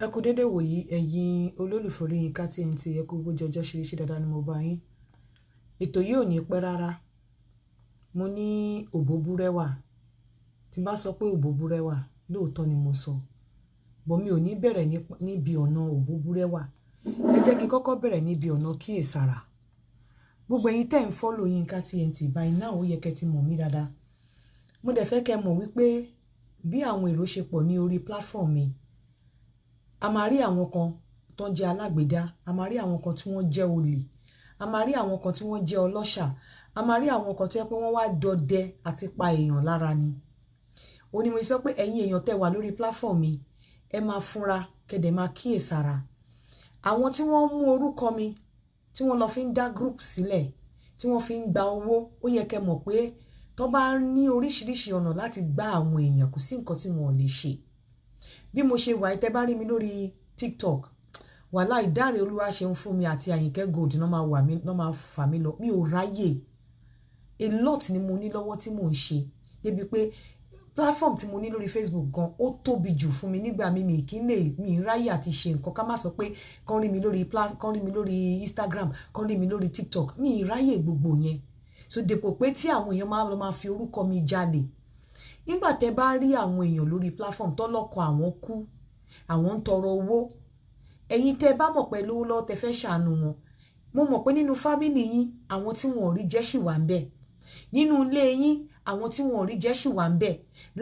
Ẹ kú dédé wòyí ẹ̀yin olólùfẹ́ Yínká TNT, ẹ kú gbogbo ọjọ́ ṣeréṣe dáadáa ni mo bá yín. Ètò yìí ò ní pẹ́ rárá. Mo ní òbóbúrẹ́wà. Tí n bá sọ pé òbóbúrẹ́wà, lóòótọ́ ni mo sọ. Bọ̀ mi ò ní bẹ̀rẹ̀ níbi ọ̀nà òbóbúrẹ́wà. Ẹ jẹ́ kí n kọ́kọ́ bẹ̀rẹ̀ níbi ọ̀nà kíyèsára. Gbogbo ẹ̀yin tẹ́ ń follow Yínká TNT by now ó yẹ kẹ́ ti mọ̀ mí dáadáa. Mo dẹ̀ fẹ́ kẹ́ mọ̀ wípé bí àwọn èrò ṣe pọ̀ ní orí platform mi, a máa rí àwọn kan tó ń jẹ́ alágbèdá, a máa rí àwọn kan tí wọ́n jẹ́ olè, a máa rí àwọn kan tí wọ́n jẹ́ ọlọ́ṣà, a máa rí àwọn kan tó yẹ pé wọ́n wá dọdẹ àti pa èèyàn lára ni. Ó ní mo sọ pé ẹ̀yin èèyàn tẹ́ wà lórí platform mi, ẹ máa fúnra kẹ́dẹ̀ máa kíyèsára. Àwọn tí wọ́n mú orúkọ mi, tí wọ́n lọ fi ń dá group sílẹ̀, tí wọ́n fi ń gba owó, ó yẹ kẹ́ mọ̀ pé tó bá ní oríṣiríṣi ọ̀nà láti gba àwọn èèyàn, kò sí nǹkan tí wọn ò lè ṣe. Bí mo ṣe wà tẹ́ bá rí mi lórí TikTok, wàláhì Dáre Olúwaṣeun fún mi àti Àyìnkẹ́ Gold náà máa fà mí lọ. Mi ò ráyè. A lot ni mo ní lọ́wọ́ tí mò ń ṣe. Débi pé platform tí mo ní lórí Facebook gan ó tóbi jù fún mi nígbà mi kí n lè mi ráyè àti ṣe nǹkan ká má sọ pé kàn rí mi lórí Instagram, kàn rí mi lórí TikTok. Mi ráyè gbogbo yẹn. So dépò pé tí àwọn èèyàn máa fi orúkọ mi jalè. Nígbà tẹ́ bá rí àwọn èèyàn lórí platform tọ́lọ́kọ àwọn kú, àwọn ń tọrọ owó, ẹ̀yin tẹ́ bá mọ̀ pé lówó lọ́wọ́ tẹ́ fẹ́ ṣàánú wọn. Mo mọ̀ pé nínú family yín àwọn tí wọn ò rí jẹ́ ṣì wà ńbẹ̀. Nínú ilé yín àwọn tí wọn ò rí jẹ́ ṣì wà ńbẹ̀.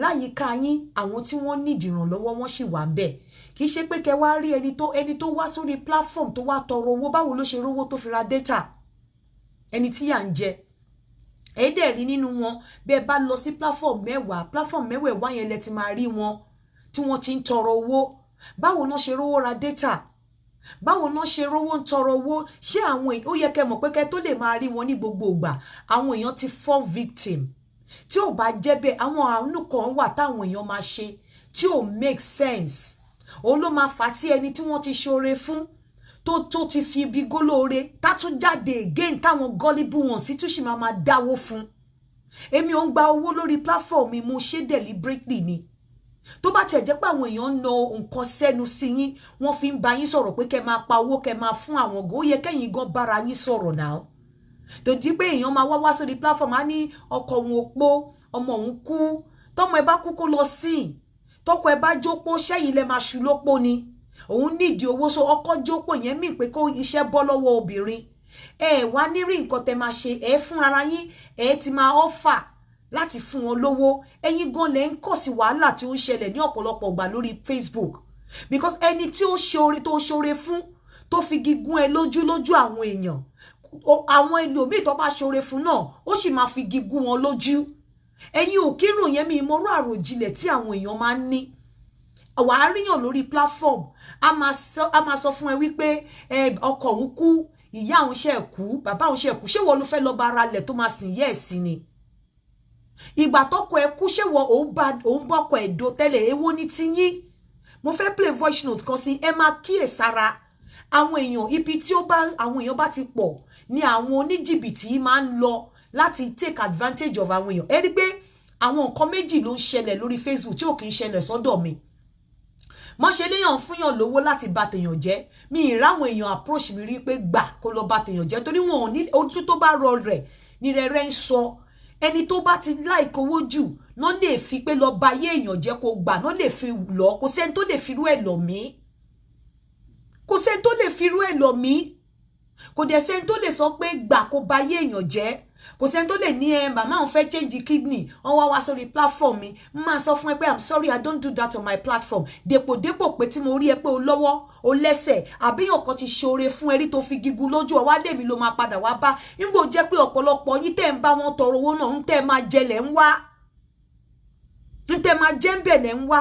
Láyìíká yín àwọn tí wọ́n need ìrànlọ́wọ́ wọn ṣì wà ńbẹ̀. Kì í ṣe pé kẹ́ wá rí ẹni tó wá sórí platform tó wá tọrọ owó, báwo ló ṣe rówó tó fi ra data. Ẹni tí yà ń jẹ. Ẹ dẹ̀ rí nínú wọn bẹ́ẹ̀ bá lọ sí platform mẹ́wàá yẹn lẹ ti máa rí wọn tí wọ́n ti ń tọrọ owó. Báwo náà ṣe rówó ra data? Báwo náà ṣe rówó ń tọrọ owó? Ṣé àwọn ó yẹ kẹ́ mọ̀ pé kẹ́ tó lè máa rí wọn ní gbogbo ìgbà, àwọn èèyàn ti fall victim. Tí ò bá jẹ́ bẹ́ẹ̀, àwọn àánú kan wà táwọn èèyàn máa ṣe tí ò make sense. Òun ló máa fà tí ẹni tí wọ́n ti ṣoore fún tó ti fi ibi gólóore tá tún jáde again táwọn gullible wọn sì tún sì máa dáwó fún. Èmi ò ń gba owó lórí platform mi, mo ṣe deliberately ni. Tó bá tiẹ̀ jẹ́ pé àwọn èèyàn ń ná nǹkan sẹ́nu sí yín, wọ́n fi ń bá yín sọ̀rọ̀ pé kẹ́ máa pa owó, kẹ́ máa fún àwọn go, ó yẹ kẹ́yìn gan bára yín sọ̀rọ̀ náà. Tó di pé èèyàn máa wá sórí platform á ní ọkọ òun opó, ọmọ òun kú, tọ́mọ ẹ bá kú kó lọ sìn, tọ́kọ ẹ bá jópó ṣẹ́yìn lẹ máa ṣù lópó ni. Òun nídìí owó, so ọkọ jópó yẹn mí pé kó iṣẹ́ bọ́ lọ́wọ́ obìnrin. Wá ní rí nǹkan tẹ́ máa ṣe, fún ara yín, ti máa offer láti fún wọn lówó. Ẹ̀yin gan lẹ ń kọ̀ sí wàhálà tí ó ń ṣẹlẹ̀ ní ọ̀pọ̀lọpọ̀ ìgbà lórí Facebook. Because ẹni tí ó ṣoore fún tó fi gígún ẹ lójú àwọn èèyàn, àwọn ẹlòmíì tó bá ṣoore fún náà ó sì máa fi gígún wọn lójú. Ẹ̀yin ò kírun yẹn mi ìmọ̀rú àròjinlẹ̀ tí àwọn èèyàn máa ń ní. Wà á ríyàn lórí platform, a máa sọ fún ẹ wípé ọkọ òun kú, ìyá òun ṣe kú, bàbá òun ṣe kú, ṣé wọ́n ló fẹ́ lọ bá ara lẹ̀ tó máa sìn yẹ́ ẹ̀ sí ni. Ìgbà tọ́kọ ẹ kú, ṣé wọ́n òun bọ́kọ ẹ̀dọ́ tẹ́lẹ̀, èwo ní ti yín. Mo fẹ́ play voice note kan sí, ẹ máa kíyèsára. Àwọn èèyàn ibi tí àwọn èèyàn bá ti pọ̀ ni àwọn oníjìbìtì máa ń lọ láti take advantage of àwọn èèyàn. Ẹ rí pé àwọn nǹkan méjì ló ń ṣẹlẹ̀ lórí Facebook tí ò kì í ṣẹlẹ̀ sọ́dọ̀ mi. Mo ṣe léyàn fúnyàn lówó láti bà tèèyàn jẹ́. Mi ìráwọn èèyàn approach mi rí pé gbà kó lọ bà tèèyàn jẹ́ torí wọn ò ní ojú tó bá rọ rẹ̀ ní rẹ̀rẹ̀ ń sọ. Ẹni tó bá ti like owó jù náà lè fi pé lọ bà ayé èèyàn jẹ́ kó gbà, náà lè fi lọ, kò sẹ́ni tó lè fi irú ẹ̀ lọ mí. Kò sẹ́ni tó lè fi irú ẹ̀ lọ mí. Kò dẹ̀ sẹ́ni tó lè sọ pé gbà kó bà ayé èèyàn jẹ́. Kò sẹ́ni tó lè ní màmá òun fẹ́ change kidney, wọ́n wá sórí platform mi. Máa sọ fún ẹ pé I'm sorry, I don't do that on my platform. Dépò pé tí mo rí ẹ pé o lọ́wọ́, o lẹ́sẹ̀, àbí ọ̀kan ti ṣoore fún ẹ rí tó fi gígùn lójú ọwá dèmi ló máa padà wá bá. Nígbò jẹ́ pé ọ̀pọ̀lọpọ̀ yín tẹ́ ń bá wọn tọrọ owó náà, ń tẹ́ máa jẹlẹ̀ ń wá. Ń tẹ́ máa jẹ́ ń bẹ̀lẹ̀ ń wá.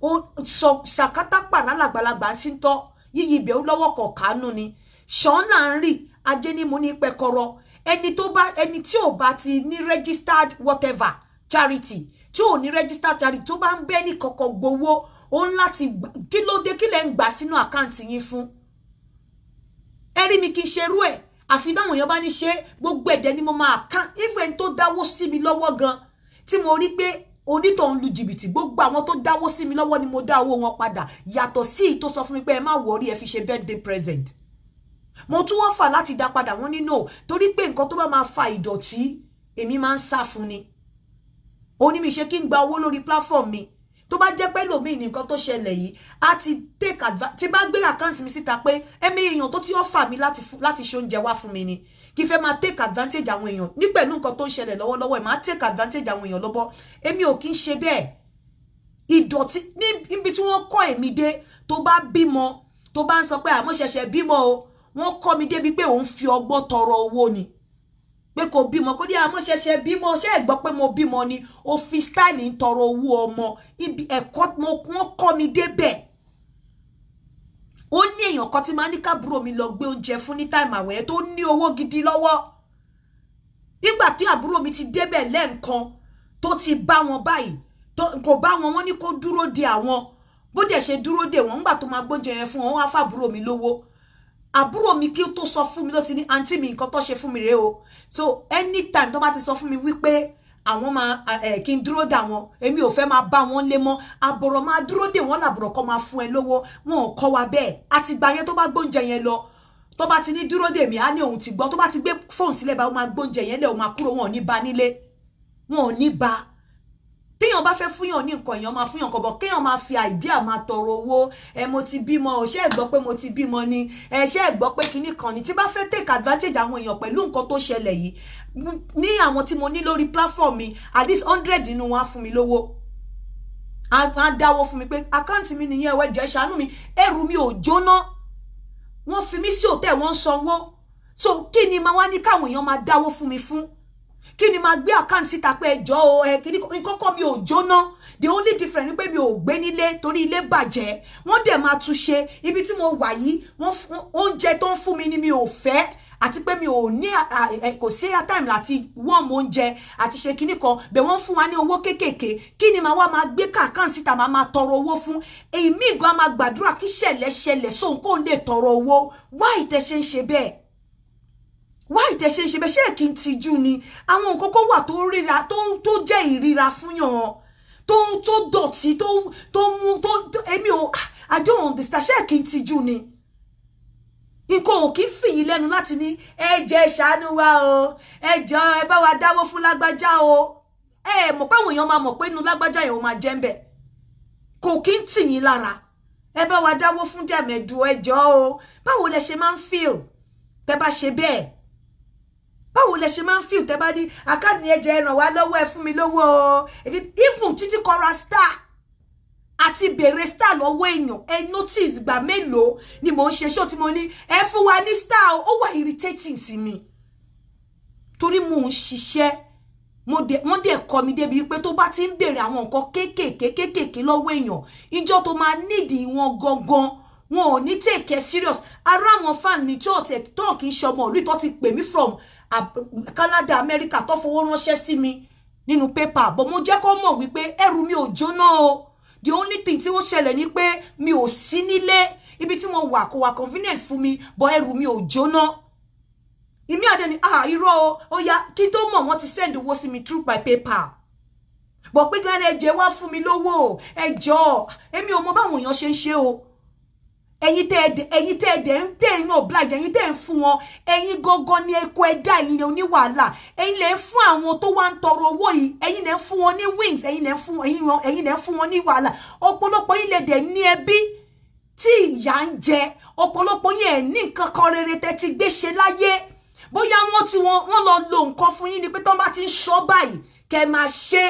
O sọ ṣàkátà pàrà làgbàlagbà sí ń tọ́, yíyí ibẹ̀ ó lọ́wọ́ kọ̀ọ̀kánú ni. Ṣọ́n là ń rí, ajé ni mo ní pẹ́kọrọ. Ẹni tí ò bá ti ní registered whatever charity, tí ò ní registered charity tó bá ń bẹ́ ní kọ̀kọ̀ gbowó, ó ń láti kí ló dé kí lẹ ń gbà sínú àkáǹtì yín fún. Ẹ rí mi kí n ṣerú ẹ̀, àfi dáwọn èèyàn bá ní ṣe gbogbo ẹ̀dẹ̀ ni mo máa kàn, even tó dáwó sí mi lọ́wọ́ gan, tí mo rí pé onítọ̀hún lu jìbìtì gbogbo àwọn tó dáwó sí mi lọ́wọ́ ni mo dá owó wọn padà yàtọ̀ sí tó sọ fún mi pé ẹ má worry ẹ fi ṣe birthday present mo tún wọ́n fà láti dá padà wọ́n ní no torí pé nǹkan tó bá máa fa ìdọ̀tí èmi máa ń sá fún ni ó ní mi ṣe kí n gba owó lórí platform mi tó bá jẹ́ pé lòmíì ní nǹkan tó ṣẹlẹ̀ yìí á ti take advantage tí bá gbé account mi síta pé ẹ̀mí èèyàn tó ti offer mi láti ṣe oúnjẹ wá fún mi ni kí fẹ́ máa take advantage àwọn èèyàn ní pẹ̀lú nǹkan tó ń ṣẹlẹ̀ lọ́wọ́lọ́wọ́ ẹ̀ máa take advantage àwọn èèyàn lọ́bọ̀ èmi ò kí ń ṣe bẹ́ẹ̀ ìdọ̀tí níbi tí wọ́n kọ́ èmi dé tó bá bímọ tó bá ń sọ pé àmọ́ ṣẹ̀ṣẹ̀ bímọ o wọ́n kọ́ mi débi pé òun fi ọgbọ́n tọrọ owó ni pé kò bímọ kó dé àmọ́ ṣẹ̀ṣẹ̀ bímọ ṣé ẹ gbọ́ pé mo bímọ ni ó fi style ń tọrọ owó ọmọ ibi ẹ̀kọ́ wọ́n kọ́ mi débẹ̀ ó ní èèyàn kan tí máa ní kábúrò mi lọ gbé oúnjẹ fún ní time àwẹ̀ tó ní owó gidi lọ́wọ́ nígbà tí àbúrò mi ti débẹ̀ lẹ́ǹkan tó ti bá wọn báyìí kò bá wọn wọ́n ní kó dúró de àwọn bó dẹ̀ ṣe dúró de wọn nígbà tó máa gbóúnjẹ yẹn fún wọn wá fàbúrò mi lówó àbúrò mi kí ó tó sọ fún mi ló ti ní àǹtí mi nǹkan tó ṣe fún mi rèé o so anytime tó bá ti sọ fún mi wípé àwọn máa kí n dúró dà wọn èmi ò fẹ́ máa bá wọn lé mọ́ àbọ̀rọ̀ máa dúró dè wọ́n làbọ̀rọ̀ kọ́ máa fún ẹ lówó wọn ò kọ́ wa bẹ́ẹ̀ àti gbà yẹn tó bá gbóúnjẹ yẹn lọ tó bá ti ní dúró dè mí á ní òun ti gbọ́ tó bá ti gbé fóònù sílẹ̀ bá wọn máa gbóúnjẹ yẹn lẹ̀ wọn máa kúrò wọn ò ní ba nílé wọn ò ní ba téèyàn bá fẹ́ fúnyàn ní nǹkan èèyàn máa fúnyàn kan bọ̀ kéèyàn máa fi àìdíà máa tọrọ owó mo ti bímọ ò ṣé ẹ gbọ́ pé mo ti bímọ ni ṣé ẹ gbọ́ pé kinní kan ni tí bá fẹ́ take advantage àwọn èèyàn pẹ̀lú nǹkan tó ṣẹlẹ̀ yìí ní àwọn tí mo ní lórí platform mi at least 100 nínú wọn á fún mi lówó á dáwó fún mi pé àkáǹtì mi nìyẹn ẹ jẹ́ ṣàánú mi ẹrù mi ò jóná wọ́n fi mí sí hòtẹ́ẹ̀lì wọ́n sanwó so kí ni máa wá ní káwọn èèyàn máa dáwó fún mi fún kí ni máa gbé account síta pé ẹjọ́ o kíní kọ́kọ́ mi ò jóná the only difference ni pé mi ò gbé nílé torí ilé bàjẹ́ wọ́n dẹ̀ máa tún ṣe ibi tí mo wà yìí oúnjẹ tó ń fún mi ni mi ò fẹ́ àti pé mi ò ní kò sí time láti warm oúnjẹ àti ṣe kíní kan bẹ̀ wọ́n fún wa ní owó kéékèèké kí ni máa wá máa gbé account síta máa tọrọ owó fún èyí míì gan máa gbàdúrà kí ṣẹlẹ̀ sóhun kó lè tọrọ owó why tẹ́ ṣe ń ṣe bẹ́ẹ̀ why tẹ́ ṣe ń ṣe bẹ́ẹ̀ ṣé kí n tijú ni àwọn nǹkan kó wà tó ríra tó jẹ́ ìríra fún yàn tó dọ̀tí tó mú èmi ò I don't understand ṣé kí n tijú ni nǹkan ò kí ń fìyín lẹ́nu láti ní ẹ jẹ́ ṣàánú wa o ẹ jọ̀ọ́ ẹ bá wa dáwó fún lágbájá o mọ̀ pé àwọn èèyàn máa mọ̀ pé inú lágbájá yẹn ó máa jẹ́ ń bẹ̀ kò kí ń tì yín lára ẹ bá wa dáwó fún jẹ̀mẹ̀dù ẹ jọ̀ọ́ o báwo lẹ ṣe máa ń feel tẹ́ bá ṣe bẹ́ẹ̀ báwo lẹ ṣe máa ń feel tẹ́ bá ní àkáǹtì ẹ jẹ́ ràn wá lọ́wọ́ ẹ fún mi lówó o even títí kọra star àti bèrè star lọ́wọ́ èèyàn ẹ notice gbà mélòó ni mo ń ṣe show tí mo ní ẹ fún wa ní star ó wà irritating sí mi torí mo ń ṣiṣẹ́ wọ́n dẹ̀ kọ́ mi débi pé tó bá ti ń bèrè àwọn nǹkan kéékèèké lọ́wọ́ èèyàn ìjọ tó máa nídìí wọn gangan wọn ò ní take it serious ara àwọn fan mi tó kì í ṣọmọ òlú tó ti pè mí from Canada America tó fowó ránṣẹ́ sí mi nínú paper but mo jẹ́ kó mọ̀ wípé ẹrù mi ò jóná o the only thing tí ó ṣẹlẹ̀ ni pé mi ò sí nílé ibi tí mo wà kò wà convenient fún mi but ẹrù mi ò jóná ìmí àdé ni irọ́ o ó yá kí tó mọ̀ wọ́n ti send owó sí mi through my PayPal but pé gan ẹjẹ wá fún mi lówó ẹjọ́ èmi ò mọ báwọn èèyàn ṣe ń ṣe o ẹ̀yin tẹ́ ń tẹ́ ń oblige ẹ̀yin tẹ́ ń fún wọn ẹ̀yin gangan ni eko ẹ̀dá ẹ̀yin oní wàhálà ẹ̀yin lè fún àwọn tó wá ń tọrọ owó yìí ẹ̀yin lè fún wọn ní wings ẹ̀yin lè fún wọn ní wàhálà ọ̀pọ̀lọpọ̀ yín lè dẹ̀ ní ẹbí tí ìyà ń jẹ ọ̀pọ̀lọpọ̀ yín ẹ̀ ní nǹkan kan rere tẹ́ ti gbé ṣe láyé bóyá wọ́n lọ lo nǹkan fún yín ni pé tọ́n bá ti ń sọ báyìí kẹ́ máa ṣe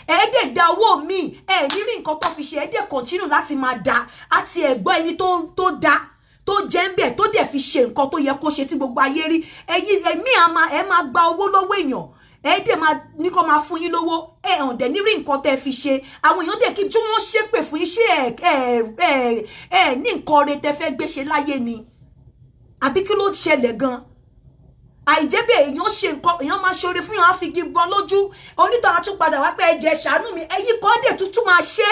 ẹ̀ẹ́dẹ̀ da owó mi nírí nǹkan tó fi ṣe ẹ̀ẹ́dẹ̀ continue láti máa da àti ẹ̀gbọ́n ẹni tó da tó jẹ́ ń bẹ̀ tó dẹ̀ fi ṣe nǹkan tó yẹ kó ṣe tí gbogbo ayé rí ẹ̀mí ẹ̀ máa gba owó lọ́wọ́ èèyàn ẹ̀ẹ́dẹ̀ máa ní kó máa fún yín lówó hàn dẹ̀ nírí nǹkan tẹ́ fi ṣe àwọn èèyàn dẹ̀ kí tí wọ́n ṣépè fún yín ṣé ní nǹkan rẹ tẹ́ fẹ́ gbé ṣe láyé ni àbí kí ló ṣẹlẹ̀ gan-an àìjẹ́bẹ̀ èèyàn ṣe nǹkan èèyàn máa ṣoore fún yàn á fi gígbọ́n lójú onítọ̀rọ̀ tún padà wá pé ẹ̀jẹ̀ ṣàánú mi ẹ̀yin kan dẹ̀ tuntun máa ṣe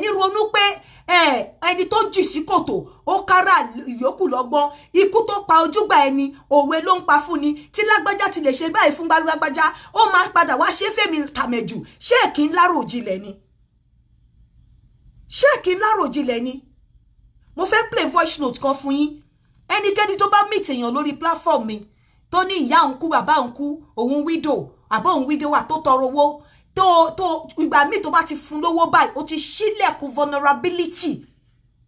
ní ronú pé ẹni tó jì sí kòtò ó kára ìyókù lọ́gbọ́n ikú tó pa ojúgbà ẹni òwe ló ń pa fún ni tí lágbájá ti lè ṣe báyìí fún lágbájá ó máa padà wá ṣe fèmí tàmẹ̀jù ṣé kí n láròjinlẹ̀ ni ṣé kí n láròjinlẹ̀ ni mo fẹ́ play voice note kan fún yín ẹnikẹ́ni tó bá meet èèyàn lórí platform mi tó ní ìyá òun kú bàbá òun kú òun widow àbọ̀ òun widow wà tó tọrọ owó tó ìgbà míì tó bá ti fún lówó báyìí ó ti ṣílẹ̀kùn vulnerability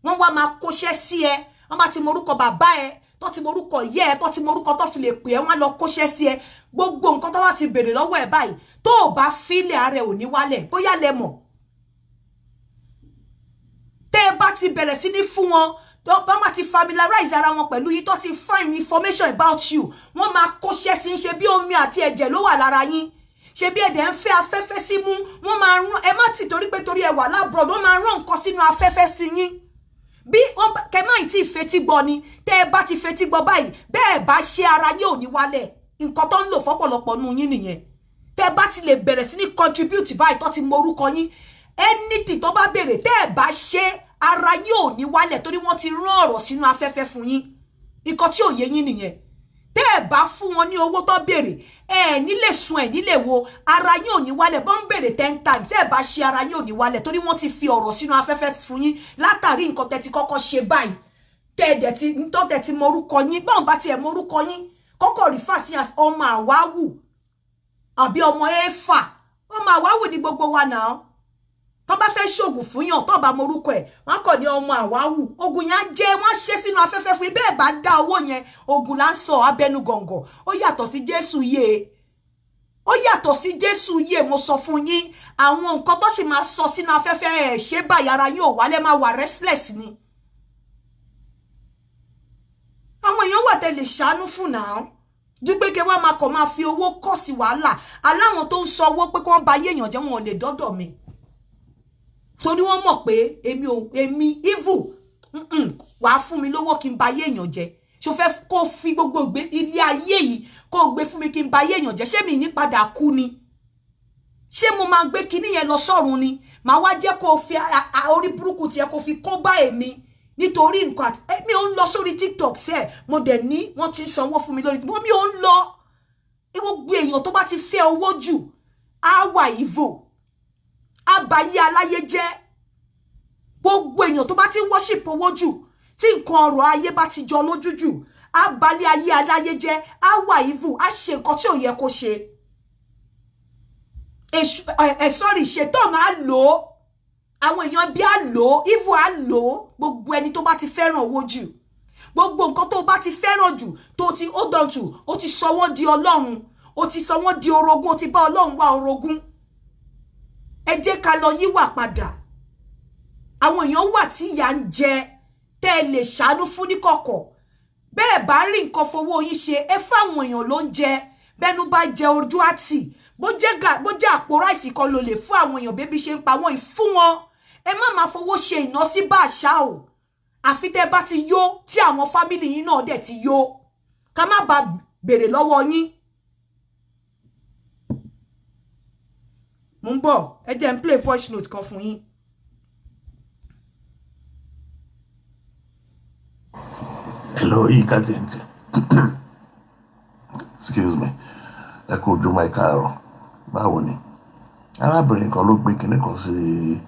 wọ́n wá máa kóṣẹ́ sí ẹ wọ́n bá ti morúkọ bàbá ẹ tó ti morúkọ ìyá ẹ tó ti morúkọ tó fi lè pè ẹ wọ́n á lọ kóṣẹ́ sí ẹ gbogbo nǹkan tó bá ti béèrè lọ́wọ́ ẹ báyìí tó o bá fílẹ̀ ara ẹ ò ní wálẹ̀ bóyá lẹ mọ̀ tẹ́ ẹ bá ti bẹ̀rẹ̀ sí ní fún wọn wọ́n máa ti familiarize ara wọn pẹ̀lú yín tó ti find information about you wọ́n máa kóṣẹ́ sí ṣe bí omi àti ẹ̀jẹ̀ ló wà lára yín ṣe bí ẹ̀dẹ̀ ń fẹ́ afẹ́fẹ́ sí mú wọ́n máa rán ẹ má ti torí pé torí ẹ wà lábroad wọ́n máa rán nǹkan sínú afẹ́fẹ́ sí yín bí kẹ má ì tí ì fetí gbọ́ ni tẹ́ ẹ bá ti fetí gbọ́ báyìí bẹ́ẹ̀ bá ṣe ara yín ò ní wálẹ̀ nǹkan tó ń lò fọ́pọ̀lọpọ̀ nù yín nìyẹn tẹ́ ẹ bá ti lè bẹ̀rẹ̀ sí ní contribute báyìí tó ti mọ orúkọ yín anything tó bá béèrè tẹ́ ẹ bá ṣe ara yín ò ní wálẹ̀ torí wọ́n ti rán ọ̀rọ̀ sínú afẹ́fẹ́ fún yín nǹkan tí ò yé yín nìyẹn tẹ́ ẹ bá fún wọn ní owó tó béèrè ẹ nílé sun ẹ nílé wo ara yín ò ní wálẹ̀ bọ́n ń béèrè 10 times tẹ́ ẹ bá ṣe ara yín ò ní wálẹ̀ torí wọ́n ti fi ọ̀rọ̀ sínú afẹ́fẹ́ fún yín látàrí nǹkan tẹ́ ti kọ́kọ́ ṣe báyìí tẹ́ ti mọ orúkọ yín bọ́n bá tiẹ̀ mọ orúkọ yín kọ́kọ́ rí fàṣí ọmọ àwáwù àbí ọmọ ẹ̀fà ọmọ àwáwù ní gbogbo wa náà tó bá fẹ́ ṣògùn fún yàn tó bá mọ orúkọ ẹ̀ wọ́n kàn ní ọmọ àwáwù ogun yẹn á jẹ́ wọ́n ṣe sínú afẹ́fẹ́ fún yín bẹ́ẹ̀ bá dá owó yẹn ogun là ń sọ abẹnú gọ̀ǹgọ̀ ó yàtọ̀ sí Jésù yé ó yàtọ̀ sí Jésù yé mo sọ fún yín àwọn nǹkan tó sì máa sọ sínú afẹ́fẹ́ ẹ̀ ṣé báyìí ara yín ò wálẹ̀ máa wà restless ni àwọn èèyàn wà tẹ́ lè ṣàánú fún náà dúpẹ́ kí wọ́n máa kọ̀ máa fi owó kọ́ sí wàhálà aláwọn tó ń sọ owó pé kí wọ́n bá yéèyàn jẹ́ wọn ò lè dọ́dọ̀ mi torí wọ́n mọ̀ pé èmi evil wàá fún mi lówó kí n bá yéèyàn jẹ́ ṣó fẹ́ kó fi gbogbo ilé ayé yìí kó gbé fún mi kí n bá yéèyàn jẹ́ ṣé mi ní padà kú ni ṣé mo máa gbé kinní yẹn lọ sọ́run ni màá wá jẹ́ kó fi orí burúkú tiẹ̀ kó fi kó bá èmi nítorí nǹkan àti mi ò ń lọ sórí TikTok sẹ́ẹ̀ mo dẹ̀ ní wọ́n ti ń sanwó fún mi lórí mi ò ń lọ gbogbo èèyàn tó bá ti fẹ́ owó jù á wà evil àbáyé aláyé jẹ́ gbogbo èèyàn tó bá ti worship owó jù tí nǹkan ọrọ̀ ayé bá ti jọ lójú jù àbálé ayé aláyé jẹ́ á wà evil á ṣe nǹkan tí ò yẹ kó ṣe sorry ṣetán á lò ó àwọn èèyàn bí á lò ó evil á lò ó gbogbo ẹni tó bá ti fẹ́ràn owó jù gbogbo nǹkan tó bá ti fẹ́ràn jù tó ti hold on to ó ti sọ wọ́n di ọlọ́run ó ti sọ wọ́n di orogún ó ti bá ọlọ́run wá orogún ẹ jẹ́ ká lọ yíwà padà àwọn èèyàn wà tí ìyà ń jẹ tẹ́ ẹ lè ṣàánú fún níkọ̀kọ̀ bẹ́ẹ̀ bá rí nǹkan fowó yín ṣe ẹ fáwọn èèyàn ló ń jẹ bẹ́nu bá jẹ ojú àtì bó jẹ́ àpò ráìsì kan ló lè fún àwọn èèyàn bébí ṣe ń pa wọ́n ìfún wọn ẹ má máa fowó ṣe ìná sí bá àṣà o àfi tẹ́ bá ti yó tí àwọn fámìlì yín náà dẹ̀ ti yó ká má bá béèrè lọ́wọ́ yín. Mo ń bọ̀ ẹ jẹ́ n play voice note kan fún yín. Hello, Ika Jenti. Excuse me. Ẹ kú ojúmọ́ ẹ káàárọ̀. Báwo ni? Arábìnrin kan ló gbé kinní kan sí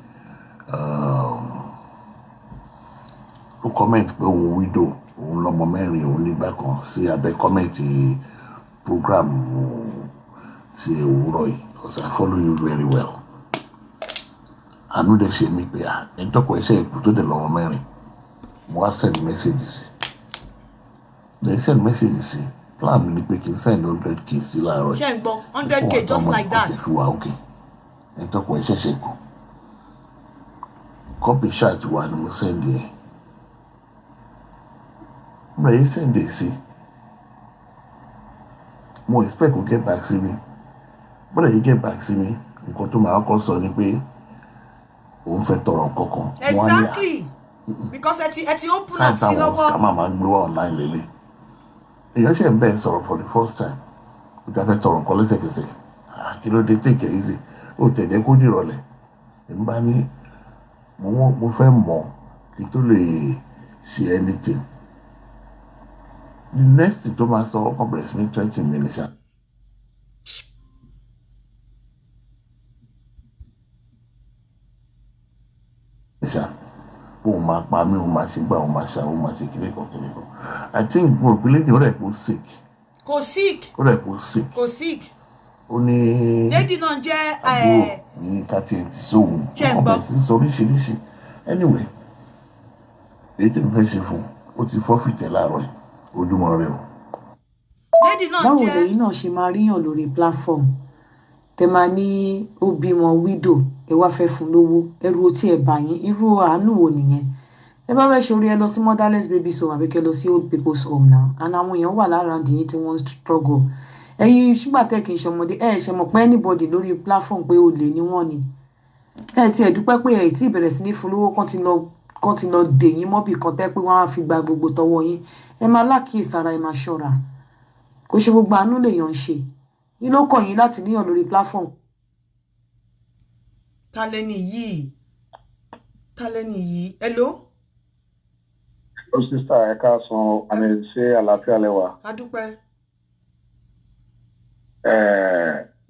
ó comment pé òun widow òun lọ́mọ mẹ́rin òun nígbà kan sí abẹ́ comment program ti òwúrọ̀ yìí. Because I follow you very well. Àánú dẹ̀ ṣe mí pé ẹ tọ́kọ̀ iṣẹ́ ìkú tó dẹ̀ lọ́wọ́ mẹ́rin. Mo wá send message sí. They send message sí. Plan mi ni pé kí n send 100k sí láàárọ̀ yìí. Ṣé ń gbọ́ 100k just like that. Okay. Ẹ tọ́kọ̀ iṣẹ́ ṣe kù. Copy chat wà ni mo send yẹn. Mo yẹ send it sí. Mo expect kó get back sí mi. Bọ́dọ̀ yìí get back sí mi, nǹkan tó máa kọ́ sọ ni pé òun fẹ́ tọrọ kankan. Exactly. Because ẹ ti open up sí lọ́wọ́. Ká máa gbé wá online lélẹ̀. Èèyàn ṣe ń bẹ́ẹ̀ sọ̀rọ̀ for the first time. Ìjà fẹ́ tọrọ nǹkan lẹ́sẹ̀kẹsẹ̀. Kí ló dé take it easy? Ó tẹ̀lé kó dìrọ̀lẹ̀. Èmi bá ní mo fẹ́ mọ̀ kí tó lè ṣe anything. The next thing tó máa sọ ọkàn bẹ̀rẹ̀ sí ní 20 minutes ṣá. Ó máa pa mí, ó máa ṣe gbà, ó máa ṣà, ó máa ṣe kíníkan. I think mo rò pé lady ó rẹ̀ kó sick. Kò sick. Ó rẹ̀ kó sick. Kò sick. Ó ní lady náà jẹ́ àbúrò ní 30 sóhun. Ọkàn bẹ̀rẹ̀ sí sọ oríṣiríṣi. Anyway, èyí tí mo fẹ́ ṣe fún ó ti fọ́fìtẹ̀ láàárọ̀ yìí. Ojúmọ́ rẹ o. lady náà báwo jẹ́ lẹ́yìn náà ṣe máa ríyàn lórí platform tẹ máa ní ó bímọ widow ẹ wá fẹ́ fún lówó ẹrù tí ẹ bá yín irú àánú wo nìyẹn ẹ bá fẹ́ ṣorí ẹ lọ sí motherless babies home àbí kẹ́ lọ sí old people's home now and àwọn èèyàn wà lára yín tí wọ́n struggle ẹ̀yin ṣùgbà tẹ́ kì í ṣọmọdé ẹ ṣe mọ̀ pé anybody lórí platform pé olè ni wọ́n ni ẹ ti ẹ̀ dúpẹ́ pé ẹ tí ìbẹ̀rẹ̀ sí ní fún lówó kán ti lọ dè yín mọ́bì kan tẹ́ pé wọ́n á fi gba gbogbo tọwọ́ yín ẹ máa lákìísára ẹ máa ṣọ́ra kò ṣe gbogbo àánú lèèyàn ń ṣe yín ló kàn yín láti níyàn lórí platform. ta lẹni yìí hello. ó sísá ẹ káàsán àmì ṣe àlàáfíà lẹ́wà. a dúpẹ́.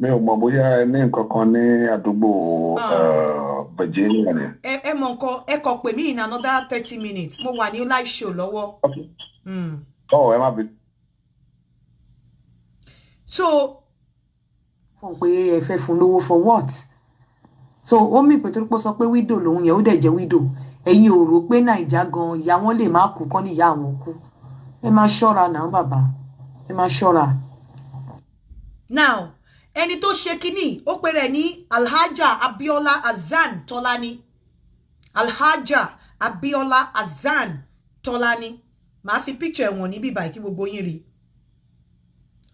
mi ò mọ̀ bóyá ẹ ní nǹkan kan ní àdúgbò Virginia ni. ẹ mọ nǹkan ẹ kọ pè mí in another 30 minutes mo wà ní live show lọ́wọ́. ẹ má bí. so. fún pé ẹ fẹ́ fún lówó for what so ó mì pé torí pé ó sọ pé widow lòun yẹn ó dẹ̀ jẹ́ widow ẹ̀yin ò rò pé Naija gan ìyá wọn lè má kú kán ní ìyá àwọn kú ẹ máa ṣọ́ra náà bàbá ẹ máa ṣọ́ra. now ẹni tó ṣe kínní ó pè rẹ̀ ní Alhaja Abiola Hasan Tolani Alhaja Abiola Hasan Tolani màá fi picture ẹ̀wọ̀n níbí báyìí kí gbogbo yín rí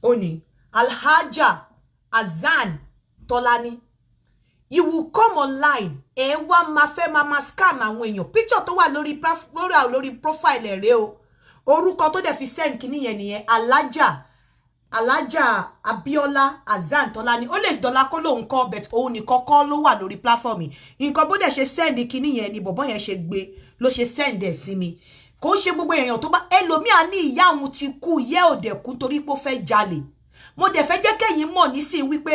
ó ní Alhaja Hasan Tolani you will come online ẹ wá máa fẹ́ máa scam àwọn èèyàn picture tó wà lórí profile rẹ̀ o orúkọ tó dẹ̀ fi send kínní yẹn nìyẹn Alhaja Abiola Hasan Tolani ó lè dọ́là kó lóun kọ́ but òun nìkan kọ́ ló wà lórí platform yìí nǹkan bó dẹ̀ ṣe send kínní yẹn ni bọ̀bọ́ yẹn ṣe gbé ló ṣe send ẹ̀ sí mi kò ṣe gbogbo èèyàn tó bá ẹlòmíà ní ìyá òun ti kú ìyá òde kú torí pé ó fẹ́ jalè mo dẹ̀ fẹ́ jẹ́ kẹ́yìn mọ̀ nísìn wípé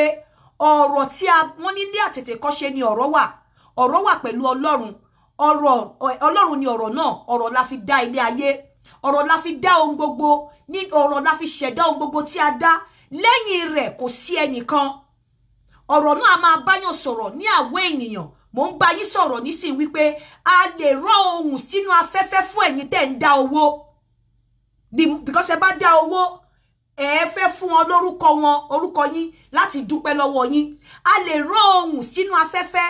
ọ̀rọ̀ tí wọ́n ní ní àtètè kọ́ṣe ni ọ̀rọ̀ wà pẹ̀lú Ọlọ́run Ọlọ́run ni ọ̀rọ̀ náà ọ̀rọ̀ la fi dá ilé ayé ọ̀rọ̀ la fi dá ohun gbogbo ní ọ̀rọ̀ la fi ṣẹ̀dá ohun gbogbo tí a dá lẹ́yìn rẹ̀ kò sí ẹnìkan ọ̀rọ̀ náà a máa báyàn sọ̀rọ̀ ní àwọ̀ ènìyàn mo ń bá yín sọ̀rọ̀ nísìn wípé a lè rán ohùn sínú afẹ́fẹ́ fún ẹ̀yin tẹ́ ń dá owó because ẹ bá dá owó ẹ fẹ́ fún wọn lórúkọ wọn orúkọ yín láti dúpẹ́ lọ́wọ́ yín a lè rán ohùn sínú afẹ́fẹ́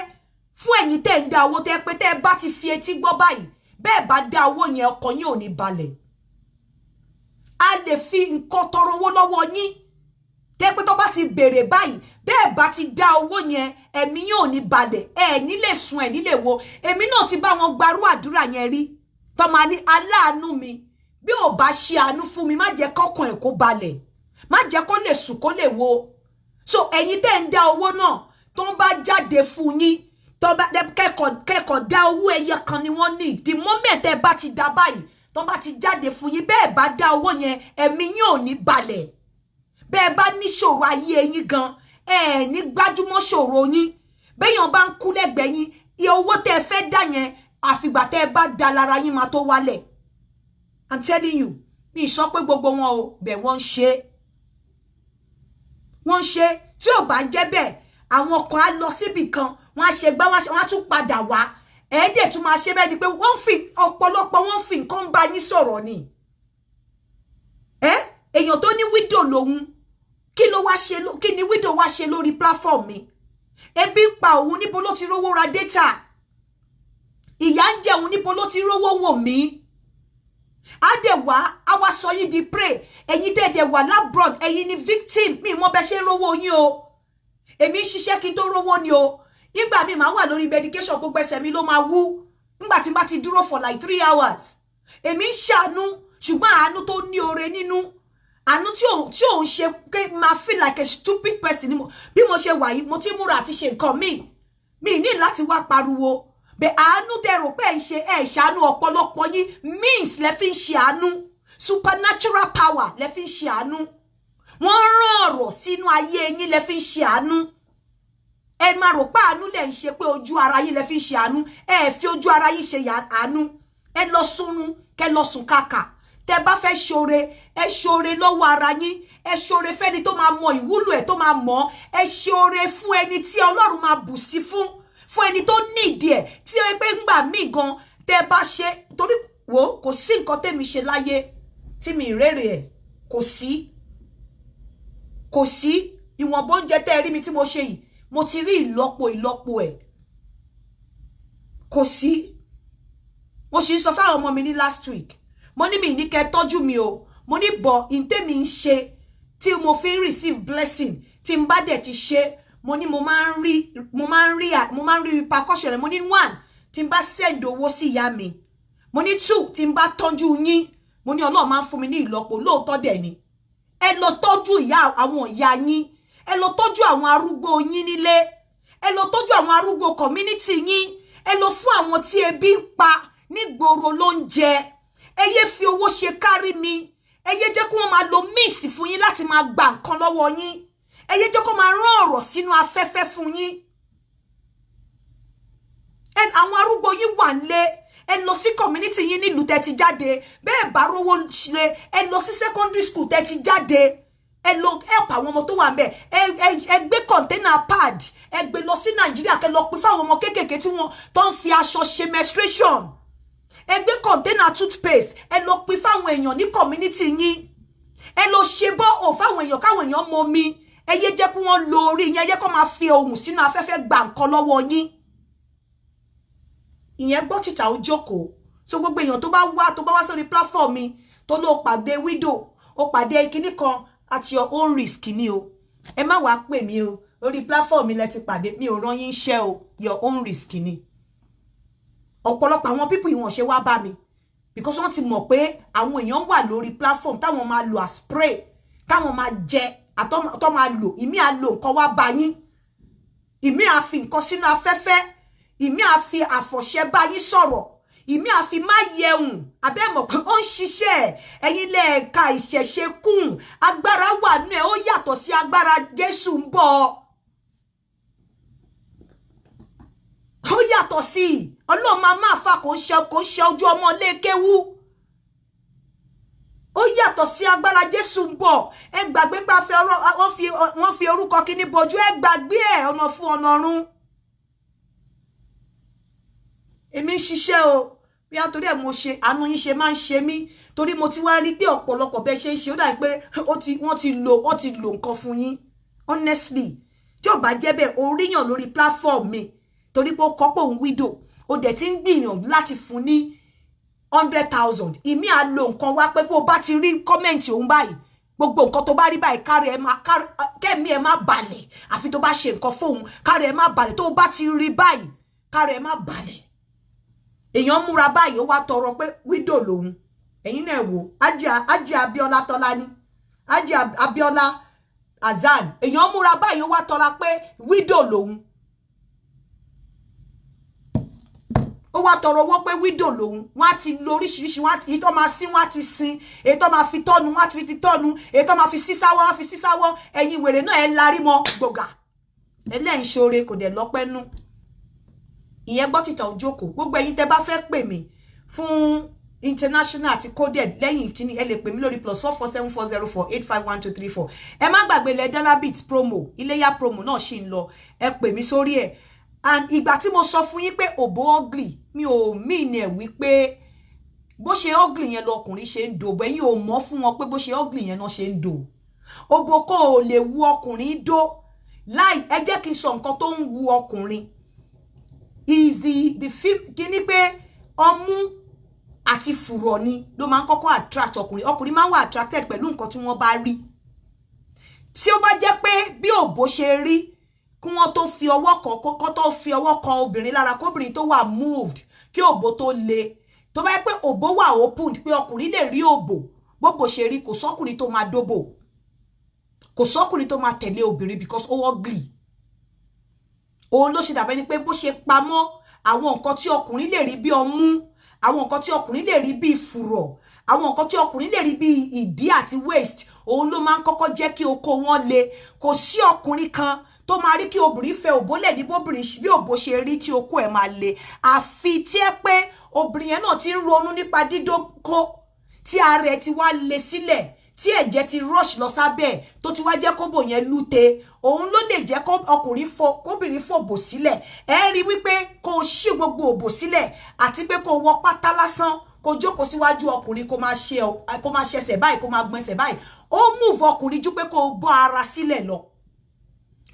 fún ẹ̀yin tẹ́ ń dá owó tẹ́ pé tẹ́ bá ti fi etí gbọ́ báyìí bẹ́ẹ̀ bá dá owó yẹn ọkàn yín ò ní balẹ̀ a lè fi nǹkan tọrọ owó lọ́wọ́ yín tẹ́ pé tó bá ti béèrè báyìí bẹ́ẹ̀ bá ti dá owó yẹn ẹ̀mí yín ò ní balẹ̀ ẹ ní lè sùn ẹ ní lè wo èmi náà ti bá wọn gbarú àdúrà yẹn rí tó máa ní aláàánú mi bí ò bá ṣe àánú fún mi má jẹ́ kọ́kàn ẹ̀ kó balẹ̀ má jẹ́ kó lè sùn kó lè wo so ẹ̀yin tẹ́ ń dá owó náà tó ń bá jáde fún yín tó bá kẹ́kọ̀ọ́ dá owó ẹyẹ kan ni wọ́n ní the moment ẹ bá ti dá báyìí tó bá ti jáde fún yín bẹ́ẹ̀ bá dá owó yẹn ẹ̀mí yín ò ní balẹ̀ bẹ́ẹ̀ bá ní ṣòro ayé yín gan ẹ ní gbájúmọ́ ṣòro yín béèyàn bá ń kú lẹ́gbẹ̀ẹ́ yín iye owó tẹ́ fẹ́ dá yẹn àfìgbà tẹ́ bá dá lára yín máa tó wálẹ̀ I'm telling you mi sọ pé gbogbo wọn o bẹ̀ wọ́n ṣe tí ò bá jẹ́ bẹ́ẹ̀ àwọn kan á lọ síbì kan wọ́n á ṣe gbá wọ́n á tún padà wá ẹ̀ẹ́dẹ̀ tún máa ṣe bẹ́ẹ̀ ni pé ọ̀pọ̀lọpọ̀ wọ́n fi nǹkan bá yín sọ̀rọ̀ ni èèyàn tó ní widow lòun kí ni widow wá ṣe lórí platform mi ebi ń pa òun níbo ló ti rówó ra data ìyà ń jẹ òun níbo ló ti rówó wò mí á dẹ̀ wá á wá sọ yín di prey ẹ̀yin dẹ̀ wà labroad ẹ̀yin ni victim mi mọ́ bẹ́ ṣe rówó yín o èmi ń ṣiṣẹ́ kí n tó rówó ni o nígbà mi máa wà lórí medication kó gbẹ́sẹ̀ mi ló máa wú nígbà tí n bá ti dúró for like 3 hours èmi ń ṣàánú ṣùgbọ́n àánú tó ní oore nínú àánú tí ò ń ṣe pé máa feel like a stupid person bí mo ṣe wà yìí mo ti múra àti ṣe nǹkan mi ní láti wá pariwo Be àánú tẹ́ rò pé ẹ ṣe ẹ ṣàánú ọ̀pọ̀lọpọ̀ yín means lẹ fi ń ṣe àánú. Supernatural power lẹ fi ń ṣe àánú. Wọ́n rán ọ̀rọ̀ sínú ayé yín lẹ fi ń ṣe àánú. Ẹ máa rò pé àánú lẹ ń ṣe pé ojú ara yín lẹ fi ń ṣe àánú. Ẹ fi ojú ara yín ṣe àánú. Ẹ lọ sùnrun, kẹ́ lọ sùn kàkà. Tẹ́ bá fẹ́ ṣoore, ẹ ṣoore lọ́wọ́ ara yín. Ẹ ṣoore fẹ́ni tó máa mọ ìwúlò ẹ̀ tó máa mọ̀. Ẹ ṣoore fún ẹni tí Ọlọ́run máa bù sí fún ẹni tó need ẹ̀ tí ó pé ńgbà mí gan tẹ́ bá ṣe torí wo kò sí nǹkan tẹ́mi ṣe láyé tí mi rere ẹ̀ kò sí ìwọ̀nba oúnjẹ tẹ́ rí mi tí mo ṣe yìí mo ti rí ìlọ́po ẹ̀ kò sí. Mo sì sọ fáwọn ọmọ mi ní last week mo ní mi ní kẹ́ tọ́jú mi o mo ní bọ̀ ìtẹ́mi ń ṣe tí mo fi ń receive blessing tí n bá dẹ̀ ti ṣe mo ní mo máa ń rí repercussion rẹ̀. Mo ní 1 tí n bá send owó sí ìyá mi mo ní 2 tí n bá tọ́jú yín mo ní Ọlọ́run máa ń fún mi ní ìlọ́po lóòótọ́ dẹ̀ ni. Ẹ lọ tọ́jú àwọn ìyá yín, ẹ lọ tọ́jú àwọn arúgbó yín nílé, ẹ lọ tọ́jú àwọn arúgbó community yín, ẹ lọ fún àwọn tí ebi ń pa nígboro lóúnjẹ. Ẹ yé fi owó ṣe kárí mi, ẹ yé jẹ́ kí wọ́n máa lo míìsì fún yín láti máa gba nǹkan lọ́wọ́ yín. Ẹ yé jẹ́ kó máa rán ọ̀rọ̀ sínú afẹ́fẹ́ fún yín. Àwọn arúgbó yín wà nílé, ẹ lọ sí community yín nílùú tẹ́ ti jáde. Bẹ́ẹ̀ bá rówó ṣe ẹ lọ sí secondary school tẹ́ ti jáde. Ẹ lọ help àwọn ọmọ tó wà ńbẹ̀. Ẹ gbé container pad, ẹ gbé lọ sí Nàìjíríà kẹ́ lọ pín fáwọn ọmọ kéékèèké tí wọ́n tó ń fi aṣọ ṣe menstruation. Ẹ gbé container toothpaste, ẹ lọ pín fáwọn èèyàn ní community yín. Ẹ lọ ṣe bọ́ ò fáwọn èèyàn káwọn èèyàn mọ mi. Ẹ yé jẹ́ kí wọ́n lo orí yín, ẹ yé kó máa fi ohùn sínú afẹ́fẹ́ gba nǹkan lọ́wọ́ yín. Ìyẹn gbọ́ títà ó jókòó. So gbogbo èèyàn tó bá wá sórí platform mi tó ló pàdé widow, ó pàdé kinní kan at your own risk ni o. Ẹ má wá pè mí o. Lórí platform mi lẹ ti pàdé, mi ò rán yín iṣẹ́ o. Your own risk ni. Ọ̀pọ̀lọpọ̀ àwọn people yìí wọ́n ṣe wá bá mi because wọ́n ti mọ̀ pé àwọn èèyàn wà lórí platform táwọn máa lo as spray, táwọn máa jẹ àtọ́ máa lò. Ìmí á lo nǹkan wá bá yín. Ìmí á fi nǹkan sínú afẹ́fẹ́. Ìmí á fi àfọ̀ṣẹ bá yín sọ̀rọ̀. Ìmí á fi má yẹun. Abẹ́ mọ̀ pé ó ń ṣiṣẹ́. Ẹ̀yin lẹ́ẹ̀ka ìṣẹ̀ṣe kùn. Agbára wà nú ẹ̀ ó yàtọ̀ sí agbára Jésù ń bọ̀. Ó yàtọ̀ sí Ọlọ́run máa fà kò ṣe ojú ọmọ lékéwú. Ó yàtọ̀ sí agbára Jésù ń bọ̀. Ẹ gbàgbé pé wọ́n fi orúkọ kíní bojú. Ẹ gbàgbé ẹ̀ ọ̀nà fún ọ̀nà ọ̀run. Èmi ń ṣiṣẹ́ o bí a torí ẹ̀ mo ṣe àánú yín ṣe máa ń ṣe mí torí mo ti wá rí pé ọ̀pọ̀lọpọ̀ bẹ́ẹ̀ ṣe ń ṣe ó dà pé wọ́n ti lo nǹkan fún yín honestly tí ò bá jẹ́ bẹ́ẹ̀ oríyàn lórí platform mi torí pé ó kọ́ pé òun widow ó dẹ̀ ti ń gbìyànjú láti fún ní 100,000 ìmí à lo nǹkan wá pé bó bá ti rí kọ́mẹ̀ntì òun báyìí gbogbo nǹkan tó bá rí báyìí kẹ́mi ẹ má balẹ̀ àfi tó bá ṣe nǹkan fóun kárí ẹ má balẹ̀ tó bá ti rí báyìí kárí ẹ má balẹ̀. Èèyàn múra báyìí ó wá tọrọ pé widow lòun. Ẹ̀yin náà wò Ájì Abíọ́lá Tọ́lání, Ájì Abíọ́lá Azan. Èèyàn múra báyìí ó wá tọrọ pé widow lòun. Ó wá tọrọ owó pé widow lòun. Wọ́n á ti lo oríṣiríṣi, èyí tó máa sín wọ́n á ti sin, èyí tó máa fi tọ́nu wọ́n á fi tọ́nu, èyí tó máa fi sísáwọ́ wọ́n á fi sísáwọ́. Ẹ̀yin wèrè náà ẹ larí mọ́ gbògà. Ẹlẹ́yin ṣoore kò dẹ̀ lọ́pẹ́ nú. Ìyẹn gbọ́ títà òjókòó. Gbogbo ẹ̀yin tẹ́ bá fẹ́ pè mí fún international àti coded lẹ́yìn kíní ẹ lè pè mí lórí +447404851234. Ẹ má gbàgbé le Dollar-Bit promo, Iléyá promo náà ṣì ń lọ. Ẹ pè mí sórí ẹ̀. And ìgbà tí mo sọ fún yín pé òbó ugly, mi ò mean ẹ̀ wípé bó ṣe ugly yẹn lọkùnrin ṣe ń dò. Ẹ̀yin ò mọ̀ fún wọn pé bó ṣe ugly yẹn náà ṣe ń dò. Òbó kò lè wu ọkùnrin dó. Láì ẹ jẹ́ kí n sọ nǹkan tó ń wu ọkùnrin. Is the film kíní pé ọmú àti fùrọ̀ ni ló máa ń kọ́kọ́ attract ọkùnrin. Ọkùnrin máa ń wà attracted pẹ̀lú nǹkan tí wọ́n bá rí. Tí ó bá jẹ́ pé bí òbó ṣe rí kí wọ́n tó fi ọwọ́ kan obìnrin lára kóbìnrin tó wà moved kí òbó tó le. Tó bá jẹ́ pé òbó wà opened pé ọkùnrin lè rí òbó gbogbo ṣe rí kò sọ́kùnrin tó máa dóbò. Kò sọ́kùnrin tó máa tẹ̀lé obìnrin because ó ugly. òun ló ṣe dàbẹ́ ni pé bó ṣe pamọ́ àwọn nǹkan tí ọkùnrin lè rí bí ọmú, àwọn nǹkan tí ọkùnrin lè rí bí fùrọ̀, àwọn nǹkan tí ọkùnrin lè rí bí ìdí àti waist, òun ló máa ń kọ́kọ́ jẹ́ kí oko wọn le. Kò sí ọkùnrin kan tó máa rí kí obìnrin fẹ́ òbólẹ̀ ní bóbìnrin bí òbó ṣe rí tí oko ẹ̀ máa le. Àfi tí ẹ pé obìnrin yẹn náà ti ń ronú nípa dídókó tí ara ẹ̀ ti wá le sílẹ̀, tí ẹ̀jẹ̀ ti rush lọ sábẹ́ tó ti wá jẹ́ kóbò yẹn lúte, òun ló lè jẹ́ kóbìnrin fòbò sílẹ̀. Ẹ rí wípé kó ṣí gbogbo òbò sílẹ̀ àti pé kó wọ pátá lásán, kó jókòó síwájú ọkùnrin kó máa ṣẹ̀ṣẹ̀ báyìí, kó máa gbọ̀nsẹ̀ báyìí. Ó move ọkùnrin ju pé kó bọ́ ara sílẹ̀ lọ.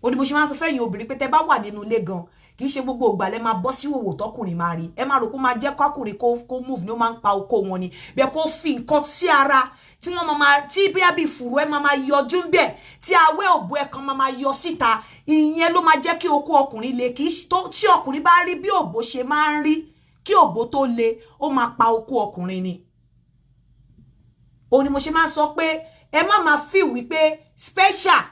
Ó ní bó ṣe máa ń sọ fẹ́yìn obìnrin pé tẹ́ bá wà nínú ilé gan, kì í ṣe gbogbo ìgbà lẹ máa bọ́ sí òwò tọkùnrin máa rí. Ẹ máa rò pé máa jẹ́ kọkùnrin kó move ni ó máa ń pa oko wọn ni. Bẹ́ẹ̀ kó fi nǹkan sí ara tí wọ́n máa tí bí fùrù ẹ máa yọjú ń bẹ̀, tí awẹ́ òbò ẹ kan máa yọ síta. Ìyẹn ló máa jẹ́ kí oko ọkùnrin le. Kì í tí ọkùnrin bá rí bí òbò ṣe máa ń rí kí òbò tó le, ó máa pa oko ọkùnrin ni. Ó ní mo ṣe máa sọ pé ẹ má máa feel wípé special,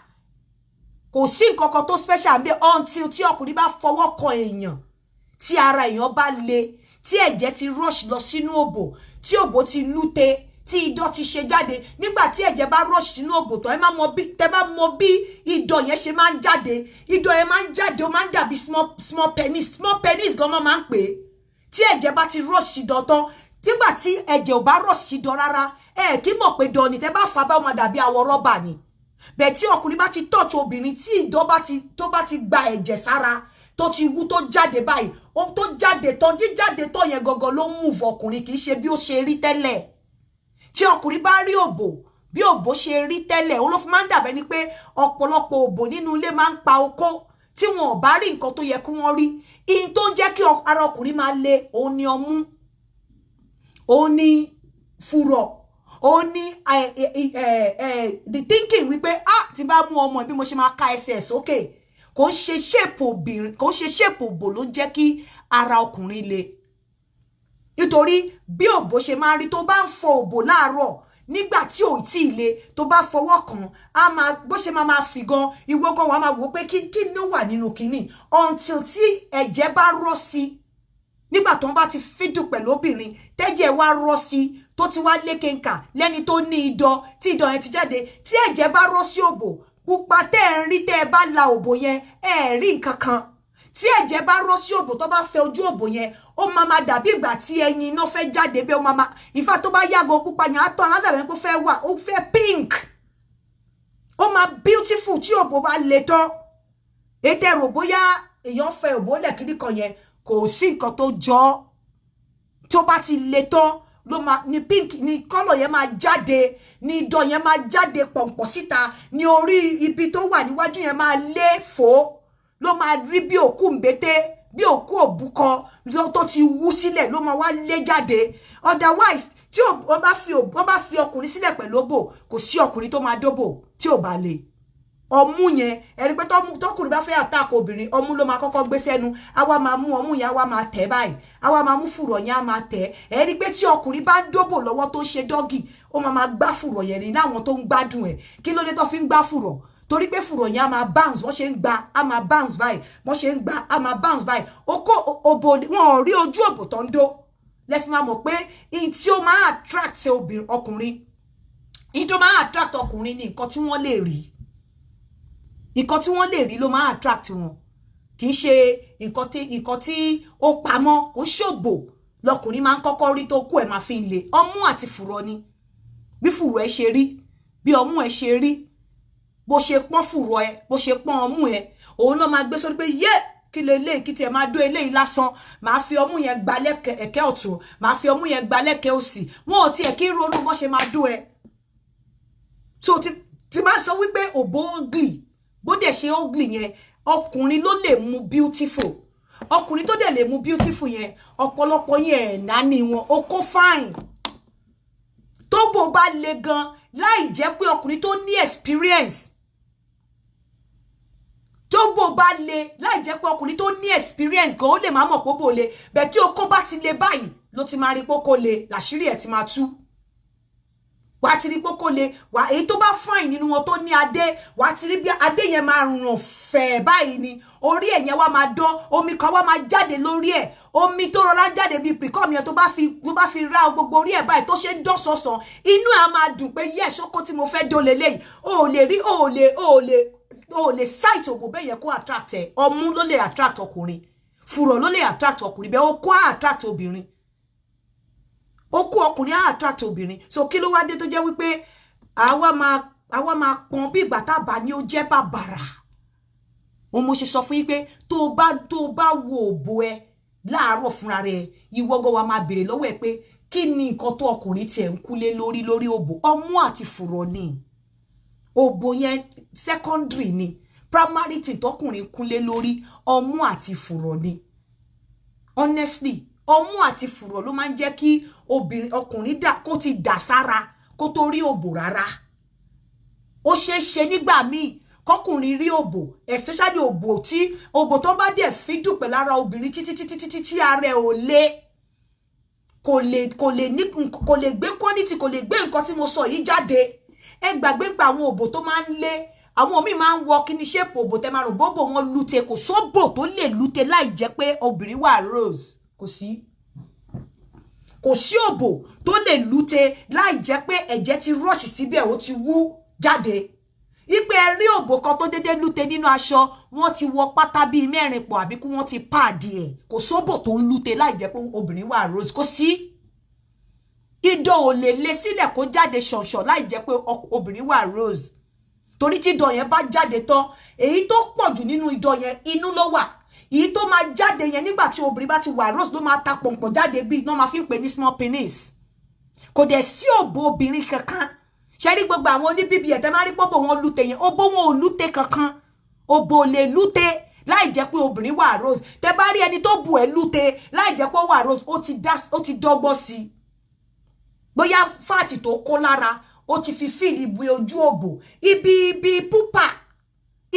kò sí nǹkan kan tó special ń bẹ until tí ọkùnrin bá fọwọ́ kan èèyàn, tí ara èèyàn bá le, tí ẹ̀jẹ̀ ti rush lọ sínú òbò, tí òbò ti lúte, tí idọ̀ ti ṣe jáde. Nígbà tí ẹ̀jẹ̀ bá rush sínú òbò tán, tẹ́ bá mọ bí idọ̀ yẹn ṣe máa ń jáde. Idọ̀ yẹn máa ń jáde, ó máa ń dàbí small penis gan máa ń pè é. Tí ẹ̀jẹ̀ bá ti rush idọ̀ tán, nígbà tí ẹ̀jẹ̀ ò bá rush idọ̀ rárá, kí mọ̀ pé idọ̀ ni tẹ́ bá fà bá ó máa dàbí awọ rọ́bà ni. Bẹ́ẹ̀ tí ọkùnrin bá ti touch obìnrin, tí idọ̀ tó bá ti gba ẹ̀jẹ̀ sára, tó ti wú tó jáde báyìí, ó tó jáde tán, jíjáde tán yẹn gangan ló move ọkùnrin, kì í ṣe bí ó ṣe rí tẹ́lẹ̀. Tí ọkùnrin bá rí òbò bí òbò ṣe rí tẹ́lẹ̀, ó ló fi máa ń dàbẹ́ ni pé ọ̀pọ̀lọpọ̀ òbò nínú ilé máa ń pa oko tí wọn ò bá rí nǹkan tó yẹ kí wọ́n rí. In tó jẹ́ kí ara ọkùnrin máa le, òun ni ọmú, òun ni fùrọ̀, òun ni the thinking wípé tí bá mú ọmọ bí mo ṣe máa ká ẹsẹ̀ sókè. Kò ń ṣe shape obìnrin, kò ń ṣe shape òbò ló jẹ́ kí ara ọkùnrin le. Nítorí bí òbò ṣe máa rí, tó bá ń fọ òbò láàárọ̀ nígbà tí ò tí ì le, tó bá fọwọ́ kàn á máa bó ṣe máa fi gan, ìwọ gan wà máa wò pé kí ló wà nínú kinní until tí ẹ̀jẹ̀ bá rọ́ sí. Nígbà tó ń bá ti fídù pẹ̀lú obìnrin, tẹ́jẹ̀ wá rọ́ sí, tó ti wá lékenkà lẹ́ni tó ní idọ̀, tí idọ̀ yẹn ti jáde, tí ẹ̀jẹ̀ bá rọ́ sí òbò, pupa tẹ́ ń rí tẹ́ bá la òbò yẹn, rí nǹkan kan. Tí ẹ̀jẹ̀ bá rọ́ sí òbò tó bá fẹ́ ojú òbò yẹn, ó máa dàbí ìgbà tí ẹyin iná fẹ́ jáde bẹ́ẹ̀, ó máa ìfà tó bá yàgò pupa yẹn á tán aládàbẹ̀ pé ó fẹ́ pink. Ó máa beautiful tí òbò bá le tán. Ètè rò bóyá èèyàn fẹ́ òbò lẹ́kìdí kan yẹn, kò sí nǹkan tó jọ. Tó bá ti le tán ló máa ní pink, ní color yẹn máa jáde, ní idọ̀ yẹn máa jáde pọ̀npọ̀ síta, ní orí ibi tó wà níwájú yẹn máa lé fò, ló máa rí bí òkú mbété, bí òkú òbúkọ tó ti wú sílẹ̀ ló máa wá lé jáde. Otherwise tí wọ́n bá fi ọkùnrin sílẹ̀ pẹ̀lú òbò, kò sí ọkùnrin tó máa dóbò tí ò bá le. Ọmú yẹn, ẹ rí pé tọkùnrin bá fẹ́ attack obìnrin, ọmú ló máa kọ́kọ́ gbé sẹ́nu, á wá máa mú ọmú yẹn, á wá máa tẹ̀ báyìí, á wá máa mú fùrọ̀ yẹn, á máa tẹ̀. Ẹ rí pé tí ọkùnrin bá dóbò lọ́wọ́ tó ṣe dọ́gì, ó máa gbá fùrọ̀ yẹn ní láwọn tó ń gbádùn ẹ̀. Kí ló dé tó fi ń gbá fùrọ̀? Torí pé fùrọ̀ yẹn á máa bounce, wọ́n ṣe ń gbá á máa bounce báyìí, wọ́n ṣe ń gbá á máa bounce báyìí. Oko òbò wọn ò rí ojú òbò tó ń dó. Lẹ fi máa mọ̀ pé in tí ó máa attract ọkùnrin, in tó máa attract ọkùnrin ni nǹkan tí wọ́n lè rí. Nǹkan tí wọ́n lè rí ló máa attract wọn. Kì í ṣe nǹkan tí ó pamọ́, ó ṣòbò lọkùnrin máa ń kọ́kọ́ rí tó kú ẹ̀ máa fi ń le. Ọmú àti fùrọ̀ ni. Bí fùrọ̀ ẹ ṣe rí, bí ọmú ẹ ṣe rí, bó ṣe pọ́n fùrọ̀ ẹ, bó ṣe pọ́n ọmú ẹ, òun náà máa gbé sórí pé kí lélẹ̀ kí tiẹ̀ máa dó eléyìí lásán, máa fi ọmú yẹn gba ẹ̀kẹ́ ọ̀tún, máa fi ọmú yẹn gba lẹ́kẹ́ òsì. Wọn ò tiẹ̀ kí ronú bó ṣe máa dó ẹ. So ti máa sọ wípé òbò ugly, bó dẹ̀ ṣe ugly yẹn, ọkùnrin ló lè mú beautiful. Ọkùnrin tó dẹ̀ lè mú beautiful yẹn, ọ̀pọ̀lọpọ̀ yẹn nání wọn, ó kó fine. Tóbò bá le gan, láì jẹ́ pé ọkùnrin tó ní experience. Tóbò bá le, láì jẹ́ pé ọkùnrin tó ní experience gan, ó lè máa mọ̀ pé bò le. Bẹ́ẹ̀ tí oko bá ti le báyìí, ló ti máa rí pé kó le, làṣírí ẹ̀ ti máa tú. wàá ti rí pé kò lè wà èyí tó bá fine nínú wọn tó ní adé wàá ti rí bí adé yẹn máa ràn fẹ̀ báyìí ni orí ẹ̀ yẹn wá máa dán omi kan wá máa jáde lórí ẹ̀ omi tó rọra jáde bíi precom yẹn tó bá fi ra gbogbo orí ẹ̀ báyìí tó ṣe dán sọ̀sàn inú ẹ̀ á máa dùn pé yẹ́ ṣókó tí mo fẹ́ dó leléyìí o ò lè site ògbó bẹ́ẹ̀ yẹn kó attract ẹ̀ ọmú ló lè attract ọkùnrin fùrọ̀ ló lè attract ọkùnrin bẹ́ẹ̀ ó kó attract obìnrin ó kó ọkùnrin á attract obìnrin so kí ló wá dé tó jẹ́ wípé àwa máa pọn bí ìgbà tá bá ní ó jẹ́ bàbàrà òun mo ṣe sọ fún yín pé tó bá wo òbò ẹ láàárọ̀ fúnra rẹ̀ ìwọ́gọ́ wa máa béèrè lọ́wọ́ ẹ pé kí ni nǹkan tó ọkùnrin tiẹ̀ ń kúlé lórí òbò ọmú àti fùrọ̀ ni òbò yẹn secondary ni primary tí tọkùnrin kúnlé lórí ọmú àti fùrọ̀ ni honestly ọmú àti fùrọ̀ ló máa ń jẹ́ kí ọkùnrin kó ti dà sára kó tó rí òbò rárá ó ṣe é ṣe nígbà míì kọkùnrin rí òbò especially òbò tó bá dẹ̀ fídùn pẹ̀ lára obìnrin títí tí ara ẹ̀ ò lé kò lè gbé quality kò lè gbé nǹkan tí mo sọ yìí jáde ẹ gbàgbé pa àwọn òbò tó máa ń lé àwọn míì máa ń wọ kí ni shape òbò tẹ́ máa rò bóbò wọn lute kò sóbò tó lè lute láì jẹ́ pé obìnrin wà rose kò sí òbò tó lè lute láì jẹ́ pé ẹ̀jẹ̀ ti rush síbẹ̀ ó ti wú jáde ipe rí òbò kan tó dédé lute nínú aṣọ wọ́n ti wọ pátá bíi mẹ́rin pọ̀ àbí kí wọ́n ti pàdé ẹ̀ kò sóbò tó ń lute láì jẹ́ pé obìnrin wà rose kò sí ìdọ̀ ò lè lé sílẹ̀ kó jáde ṣọ̀ṣọ̀ láì jẹ́ pé obìnrin wà rose torí tí ìdọ̀ yẹn bá jáde tán èyí tó pọ̀ jù nínú ìdọ̀ yẹn inú ló wà èyí tó máa jáde yẹn nígbà tí obìnrin bá ti wà rose ló máa ta pọ̀npọ̀ jáde bíi náà máa fi ń pè ní small penis kò dẹ̀ sí òbò obìnrin kankan ṣe rí gbogbo àwọn oníbíbí ẹ̀ tẹ́ máa rí pọ́bò wọn lute yẹn òbò wọn ò lute kankan òbò lè lute láì jẹ́ pé obìnrin wà rose tẹ́ bá rí ẹni tó bù ẹ́ lute láì jẹ́ pé ó wà rose ó ti dọ́gbọ́n sí i bóyá fáàtì tó kó lára ó ti fi fíìlì ibi ojú òbò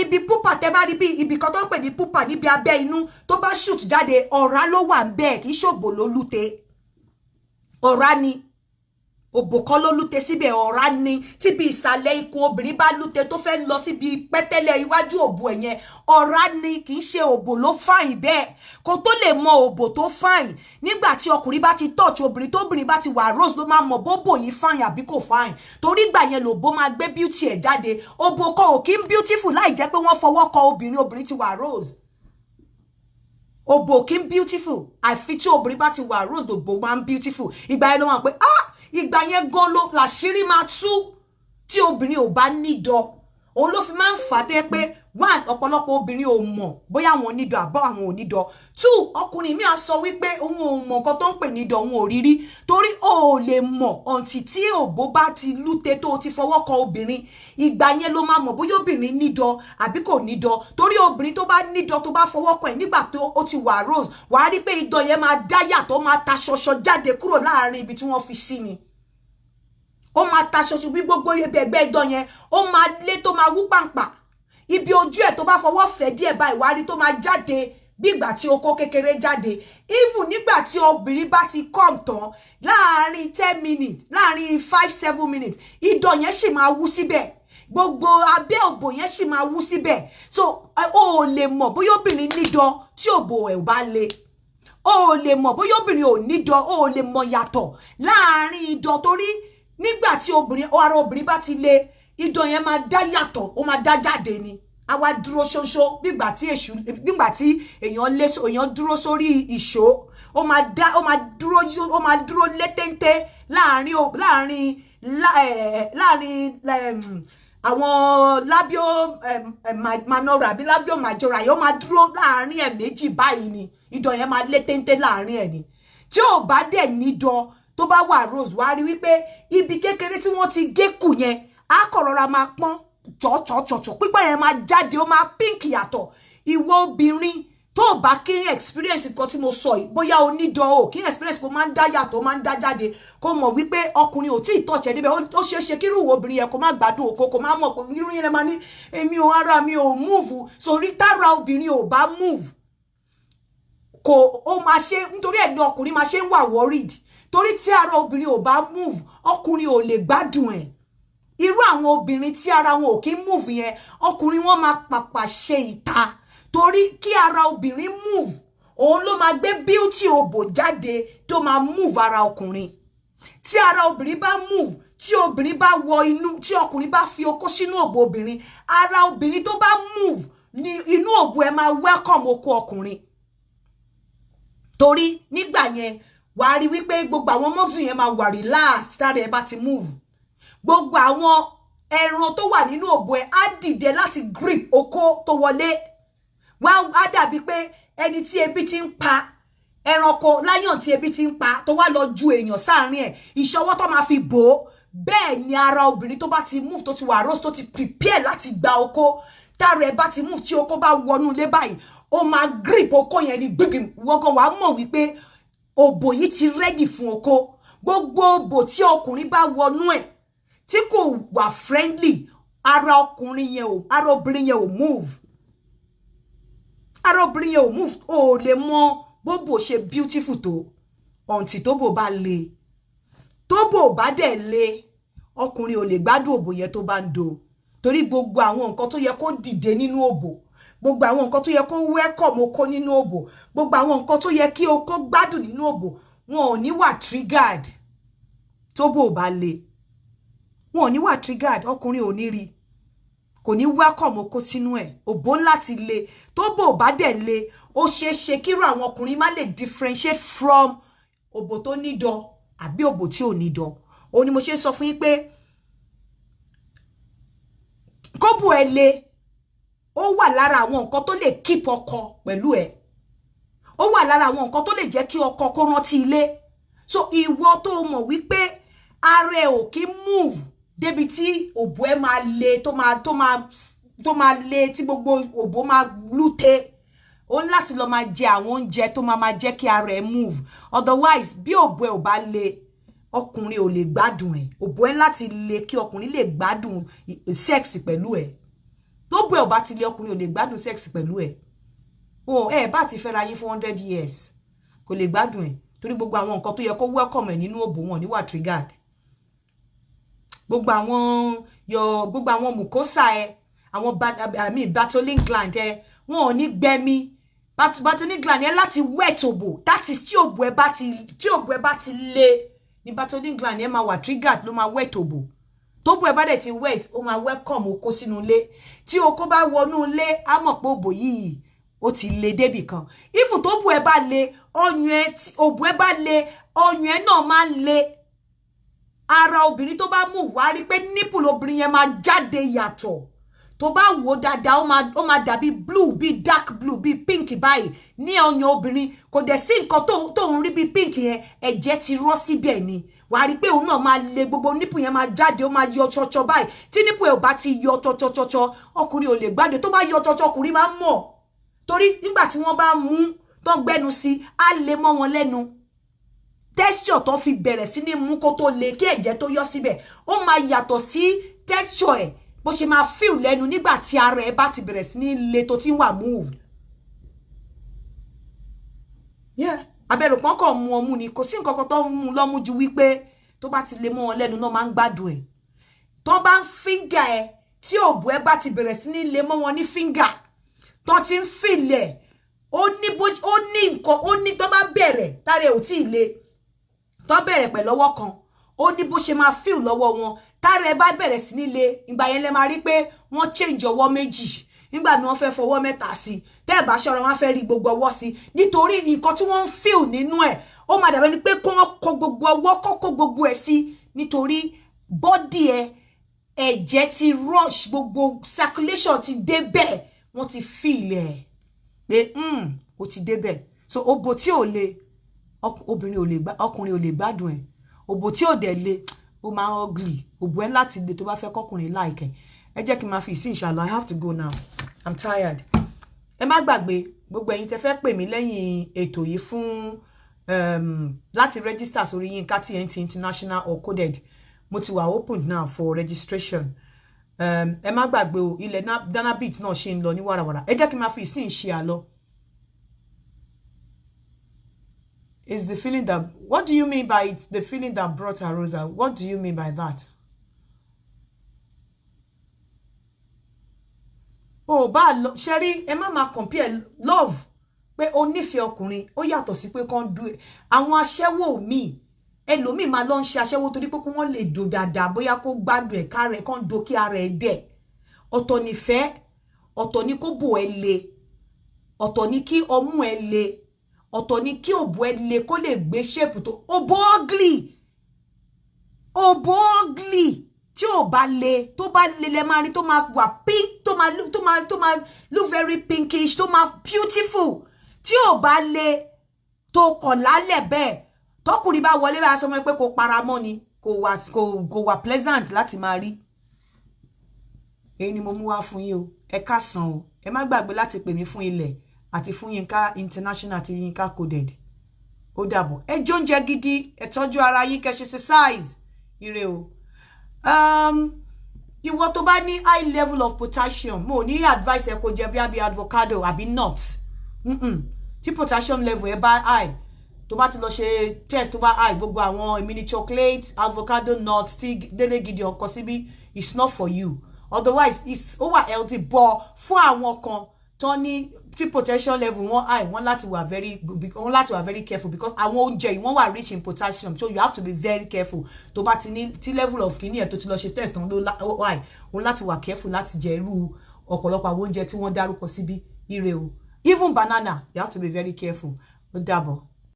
ibi púpà tẹ́ bá rí bí ibi kan tó ń pè ní púpà níbi abẹ́ inú tó bá shoot jáde ọ̀rá ló wà ńbẹ̀ kì í ṣòbò ló lute ọ̀rá ni òbò kan ló lute síbẹ̀ ọ̀rá ni tíbi ìsàlẹ̀ ikùn obìnrin bá lute tó fẹ́ lọ síbi pẹ́tẹ́lẹ̀ iwájú òbò ẹ̀ yẹn ọ̀rá ni kì í ṣe òbò ló fàìn bẹ́ẹ̀ kó tó lè mọ òbò tó fàìn nígbà tí ọkùnrin bá ti touch obìnrin tóbìnrin bá ti wà rose ló máa mọ bóbò yìí fàìn àbí kò fàìn torí ìgbà yẹn lòbó máa gbé beauty ẹ̀ jáde òbò kan ò kí ń beautiful láì jẹ́ pé wọ́n fọwọ́ kọ obìnrin ti wà rose òbò kí ń beautiful àfi tí obìnrin bá ti wà rose òbò máa ń beautiful ìgbà yẹn ló máa pé ìgbà yẹn gan ló làṣírí máa tú tí obìnrin ò bá nídọ̀ òun ló fi máa ń fà tẹ́ pé one ọ̀pọ̀lọpọ̀ obìnrin ò mọ̀ bóyá àwọn nídọ̀ àbọ̀ àwọn ò nídọ̀ two ọkùnrin mi á sọ wípé òun ò mọ̀ nǹkan tó ń pè nídọ̀ òun ò rírí torí o ò lè mọ̀ ọ̀ǹtì tí òbó bá ti lúte tó ti fọwọ́ kan obìnrin ìgbà yẹn ló máa mọ̀ bóyá obìnrin nídọ̀ àbí kò nídọ̀ torí obìnrin tó bá nídọ̀ tó bá fọwọ́ kan ẹ̀ nígbà tó ó ti wà rose wàá rí pé ìdọ̀ yẹn máa dá yàtọ̀ máa ta ṣọṣọ jáde kúrò láàrin ibi tí wọ́n fi sí ni ó máa ta ṣoṣo bí gbogbo ẹgbẹ́ ìdọ̀ yẹn ó máa lé tó máa wú pàǹpà ibi ojú ẹ̀ tó bá fọwọ́ fẹ́ díẹ̀ báyìí wá rí tó máa jáde bí ìgbà tí okó kékeré jáde even nígbà tí obìnrin bá ti come tán láàrin 10 minutes láàrin 5-7 minutes ìdọ̀ yẹn sì máa wú síbẹ̀ gbogbo abẹ́ òbò yẹn sì máa wú síbẹ̀ so o ò lè mọ̀ bóyá obìnrin nídọ̀ tí òbò ẹ̀ ò bá le o ò lè mọ̀ bóyá obìnrin ò nídọ̀ o ò lè mọ̀ yàtọ̀ láàrin ìdọ̀ torí nígbà tí ara obìnrin bá ti le ìdọ̀ yẹn máa dá yàtọ̀ ó máa dá jáde ni a wá dúró ṣoṣo nígbà tí èèyàn dúró sórí ìṣó ó máa dúró létéńté láàrin àwọn labio manora àbí labio majora yóò máa dúró láàrin ẹ̀ méjì báyìí ni ìdọ̀ yẹn máa létéńté láàrin ẹ̀ ni tí ò bá dẹ̀ nídọ̀ tó bá wà rose wá rí wípé ibi kékeré tí wọ́n ti gé kù yẹn á kọ̀ rọra máa pọ́n chọ̀chọ̀chọ̀chọ̀ pípẹ́ yẹn máa jáde ó máa pink yàtọ̀ ìwọ obìnrin tó bá kí experience nǹkan tí mo sọ yìí bóyá onídọ̀ o kí experience kó máa ń dá yàtọ̀ máa ń dá jáde kó mọ̀ wípé ọkùnrin ò tí ì tọ̀chẹ̀ níbẹ̀ ó ṣeé ṣe kí irú obìnrin yẹn kó má gbádùn òkó kó má mọ̀ pé irú yẹn máa ní èmi ò ara mi ò move sórí tára obìnrin ò bá move kò ó máa ṣe nítorí ẹ̀ ní ọkùnrin máa ṣe ń wà worried torí tí ara obìnrin ò bá move ọkùnrin ò lè gbádùn ẹ̀ irú àwọn obìnrin tí ara wọn ò kí move yẹn ọkùnrin wọn máa pàpà ṣe ìta torí kí ara obìnrin move òun ló máa gbé beauty òbò jáde tó máa move ara ọkùnrin tí ara obìnrin bá move tí obìnrin bá wọ inú tí ọkùnrin bá fi okó sínú òbò obìnrin ara obìnrin tó bá move ní inú òbò ẹ máa welcome okó ọkùnrin torí nígbà yẹn wàá rí wípé gbogbo àwọn muscle yẹn máa wà relax tára ẹ bá ti move gbogbo àwọn ẹran tó wà nínú òbò ẹ á dìde láti grip okó tó wọlé wá á dàbí pé ẹni tí ebi ti ń pa ẹranko lion tí ebi ti ń pa tó wá lọ ju èèyàn sáàrin ẹ ìṣọwọ́ tó máa fi bò ó bẹ́ẹ̀ ni ara obìnrin tó bá ti move tó ti wà roast tó ti prepare láti gba okó tára ẹ bá ti move tí okó bá wọnú ilé báyìí ó máa grip okó yẹn ní gbígbìm wọ́gán wàá mọ̀ wípé òbò yìí ti ready fún okó gbogbo òbò tí ọkùnrin bá wọnú ẹ̀ tí kò wà friendly ara ọkùnrin yẹn ò ara obìnrin yẹn ò move ara obìnrin yẹn ò move ó lè mọ bóbò ṣe beautiful tó ọ̀ǹtì tóbò bá le tóbò bá dẹ̀ le ọkùnrin ò lè gbádùn òbò yẹn tó bá ń do torí gbogbo àwọn nǹkan tó yẹ kó dìde nínú òbò gbogbo àwọn nǹkan tó yẹ kó welcome okó nínú òbò gbogbo àwọn nǹkan tó yẹ kí okó gbádùn nínú òbò wọn ò ní wà triggered tóbò bá le wọn ò ní wà triggered ọkùnrin ò ní rí kò ní welcome okó sínú ẹ̀ òbò láti le tóbò bá dẹ̀ le ó ṣeé ṣe kírú àwọn ọkùnrin má lè differentiate from òbò tó nídọ̀ àbí òbò tí ò nídọ̀ ó ní mo ṣe sọ fún yín pé kóbò ẹ le ó wà lára àwọn nǹkan tó lè keep ọkọ pẹ̀lú ẹ̀ ó wà lára àwọn nǹkan tó lè jẹ́ kí ọkọ kó rántí ilé so ìwọ tó mọ̀ wípé ara ẹ ò kí move débi tí òbò ẹ máa le tó máa le tí gbogbo òbò máa lúte ó ní láti lọ máa jẹ àwọn oúnjẹ tó máa jẹ́ kí ara ẹ move otherwise bí òbò ẹ ò bá le ọkùnrin ò lè gbádùn ẹ̀ òbò ẹ láti le kí ọkùnrin lè gbádùn sex pẹ̀lú ẹ̀ tó bò ẹ ò bá ti le ọkùnrin ò lè gbádùn sex pẹ̀lú ẹ̀ o ẹ bá ti fẹ́ra yín fún 100 years kò lè gbádùn ẹ̀ torí gbogbo àwọn nǹkan tó yẹ kó welcome ẹ̀ nínú òbò wọn ní wà triggered gbogbo àwọn mucosa ẹ àwọn Bartholin gland ẹ wọn ò ní gbẹmí Bartholin gland ẹ láti wet òbò that is tí òbò ẹ bá ti le ní Bartholin gland ẹ máa wà triggered ló máa wet òbò tó bò ẹ bá dẹ̀ ti wet ó máa welcome okó sínú ilé tí okó bá wọnú ilé á mọ̀ pé òbò yìí ó ti le débì kan if tó bò ẹ bá le ọyàn ẹ òbò ẹ bá le ọyàn ẹ náà máa le ara obìnrin tó bá move wá rí pé nipple obìnrin yẹn máa jáde yàtọ̀ tó bá wò dáadáa ó máa dàbí blue bí dark blue bí pink báyìí ní ọyàn obìnrin kò dẹ̀ sí nǹkan tó ń rí bí pink yẹn ẹ̀jẹ̀ ti rọ́ síbẹ̀ ni wà rí pé òun náà máa le gbogbo nipple yẹn máa jáde ó máa yọ ṣọṣọ báyìí tí nipple ẹ̀ ò bá ti yọ ṣọṣọ ọkùnrin ò lè gbádùn tó bá yọ ṣọṣọ ọkùnrin máa mọ̀ torí nígbà tí wọ́n bá mú tó gbẹ́nu sí á lè mọ́ wọn lẹ́nu texture tó fi bẹ̀rẹ̀ sí ní mú kó tó le kí ẹ̀jẹ̀ tó yọ síbẹ̀ ó máa yàtọ̀ sí texture ẹ̀ bó ṣe máa feel lẹ́nu nígbà tí ara ẹ̀ bá ti bẹ̀rẹ̀ sí ní le tó ti wà moved abẹ́rù kan kàn mú ọmú ni kò sí nǹkan kan tó mú lọ́mú ju wípé tó bá ti le mọ́ wọn lẹ́nu náà máa ń gbádùn ẹ̀ tó bá ń finger ẹ̀ tí òbò ẹ̀ bá ti bẹ̀rẹ̀ sí ní le mọ́ wọn ní finger tó ti ń feel ẹ̀ ó ní nǹkan ó ní tó bá bẹ̀rẹ̀ tára ẹ̀ ò tí ì le tó bẹ̀rẹ̀ pẹ̀lú ọwọ́ kan ó ní bó ṣe máa feel lọ́wọ́ wọn tára ẹ̀ bá bẹ̀rẹ̀ sí ní le ìgbà yẹn lẹ máa rí pé wọ́n change ọwọ́ méjì nígbà mi wọ́n fẹ́ fọwọ́ mẹ́ta sí tẹ́ ẹ̀ bá ṣọ́ra wọ́n fẹ́ rí gbogbo ọwọ́ sí nítorí nǹkan tí wọ́n ń feel nínú ẹ̀ ó máa dàbẹ́ ni pé kó wọ́n kó gbogbo ọwọ́ kó gbogbo ẹ̀ sí nítorí bọ́dì ẹ̀ ẹ̀jẹ̀ ti rush gbogbo circulation ti débẹ̀ wọ́n ti feel ẹ̀ pé ó ti débẹ̀ so òbò tí ò le ọkùnrin ò lè gbádùn ẹ̀ òbò tí ò dẹ̀ le ó máa ń ugly òbò ẹ̀ láti le tó bá fẹ́ kọkùnrin like ẹ jẹ́ kí n máa fi sí inshallah I have to go now I'm tired ẹ má gbàgbé gbogbo ẹ̀yin tẹ́ fẹ́ pè mí lẹ́yìn ètò yìí fún láti register sórí Yinka TNT International or coded mo ti wà open now for registration ẹ má gbàgbé o ilẹ̀ Danabit náà ṣe ń lọ ní wàràwàrà ẹ jẹ́ kí n máa fi sí ìṣe àlọ́ It's the feeling that, what do you mean by it's the feeling that brought Arosa? What do you mean by that? Oh, bá Sherry, ẹ má máa compare love pé o nífẹ̀ẹ́ ọkùnrin ó yàtọ̀ sí pé kan do àwọn aṣẹ́wó mi ẹlòmíì máa lọ ń ṣe aṣẹ́wó torí pé wọ́n lè do dáadáa bóyá kó gbádùn ẹ̀ ká rẹ̀ kan do kí ara ẹ̀ dẹ̀ ọ̀tọ̀ nífẹ̀ẹ́ ọ̀tọ̀ ní kó bò ẹ́ le ọ̀tọ̀ ní kí ọmú ẹ̀ le ọ̀tọ̀ ní kí òbò ẹ̀ le kó lè gbé shape tó òbò ugly tí ò bá le tó bá le lẹ máa rí tó máa wà pink tó máa look very pinkish tó máa beautiful tí ò bá le tó kọ̀ lálẹ̀ bẹ́ẹ̀ tọkùnrin bá wọlé bá sọ pé kò paramọ́ ni kò wà pleasant láti máa rí. Èyí ni mo mú wá fún yín o ẹ káàsán o ẹ má gbàgbé láti pè mí fún ilẹ̀ àti fún Yinka International àti Yinka Coded ó dàbọ̀ ẹ jẹ oúnjẹ gidi ẹ tọ́jú ara yín kẹ́ ṣe exercise ire o. Ìwọ tó bá ní high level of potassium mo ní advice ẹ kó jẹ bí avocado àbí nuts tí potassium level ẹ bá high tó bá ti lọ ṣe test tó bá high gbogbo àwọn mini chocolate avocado nuts tí Dele Gidi ọkọ síbí it's not for you otherwise it's over healthy but fún àwọn kan tó ní tí potassium level wọn high wọ́n láti wà very careful because àwọn oúnjẹ yìí wọ́n wà rich in potassium so you have to be very careful tó bá ti ní tí level of kini ẹ tó ti lọ ṣe test tán ló high wọ́n láti wà careful láti jẹ irú ọ̀pọ̀lọpọ̀ àwọn oúnjẹ tí wọ́n dárúkọ síbí ire o even banana you have to be very careful ó dàbọ̀.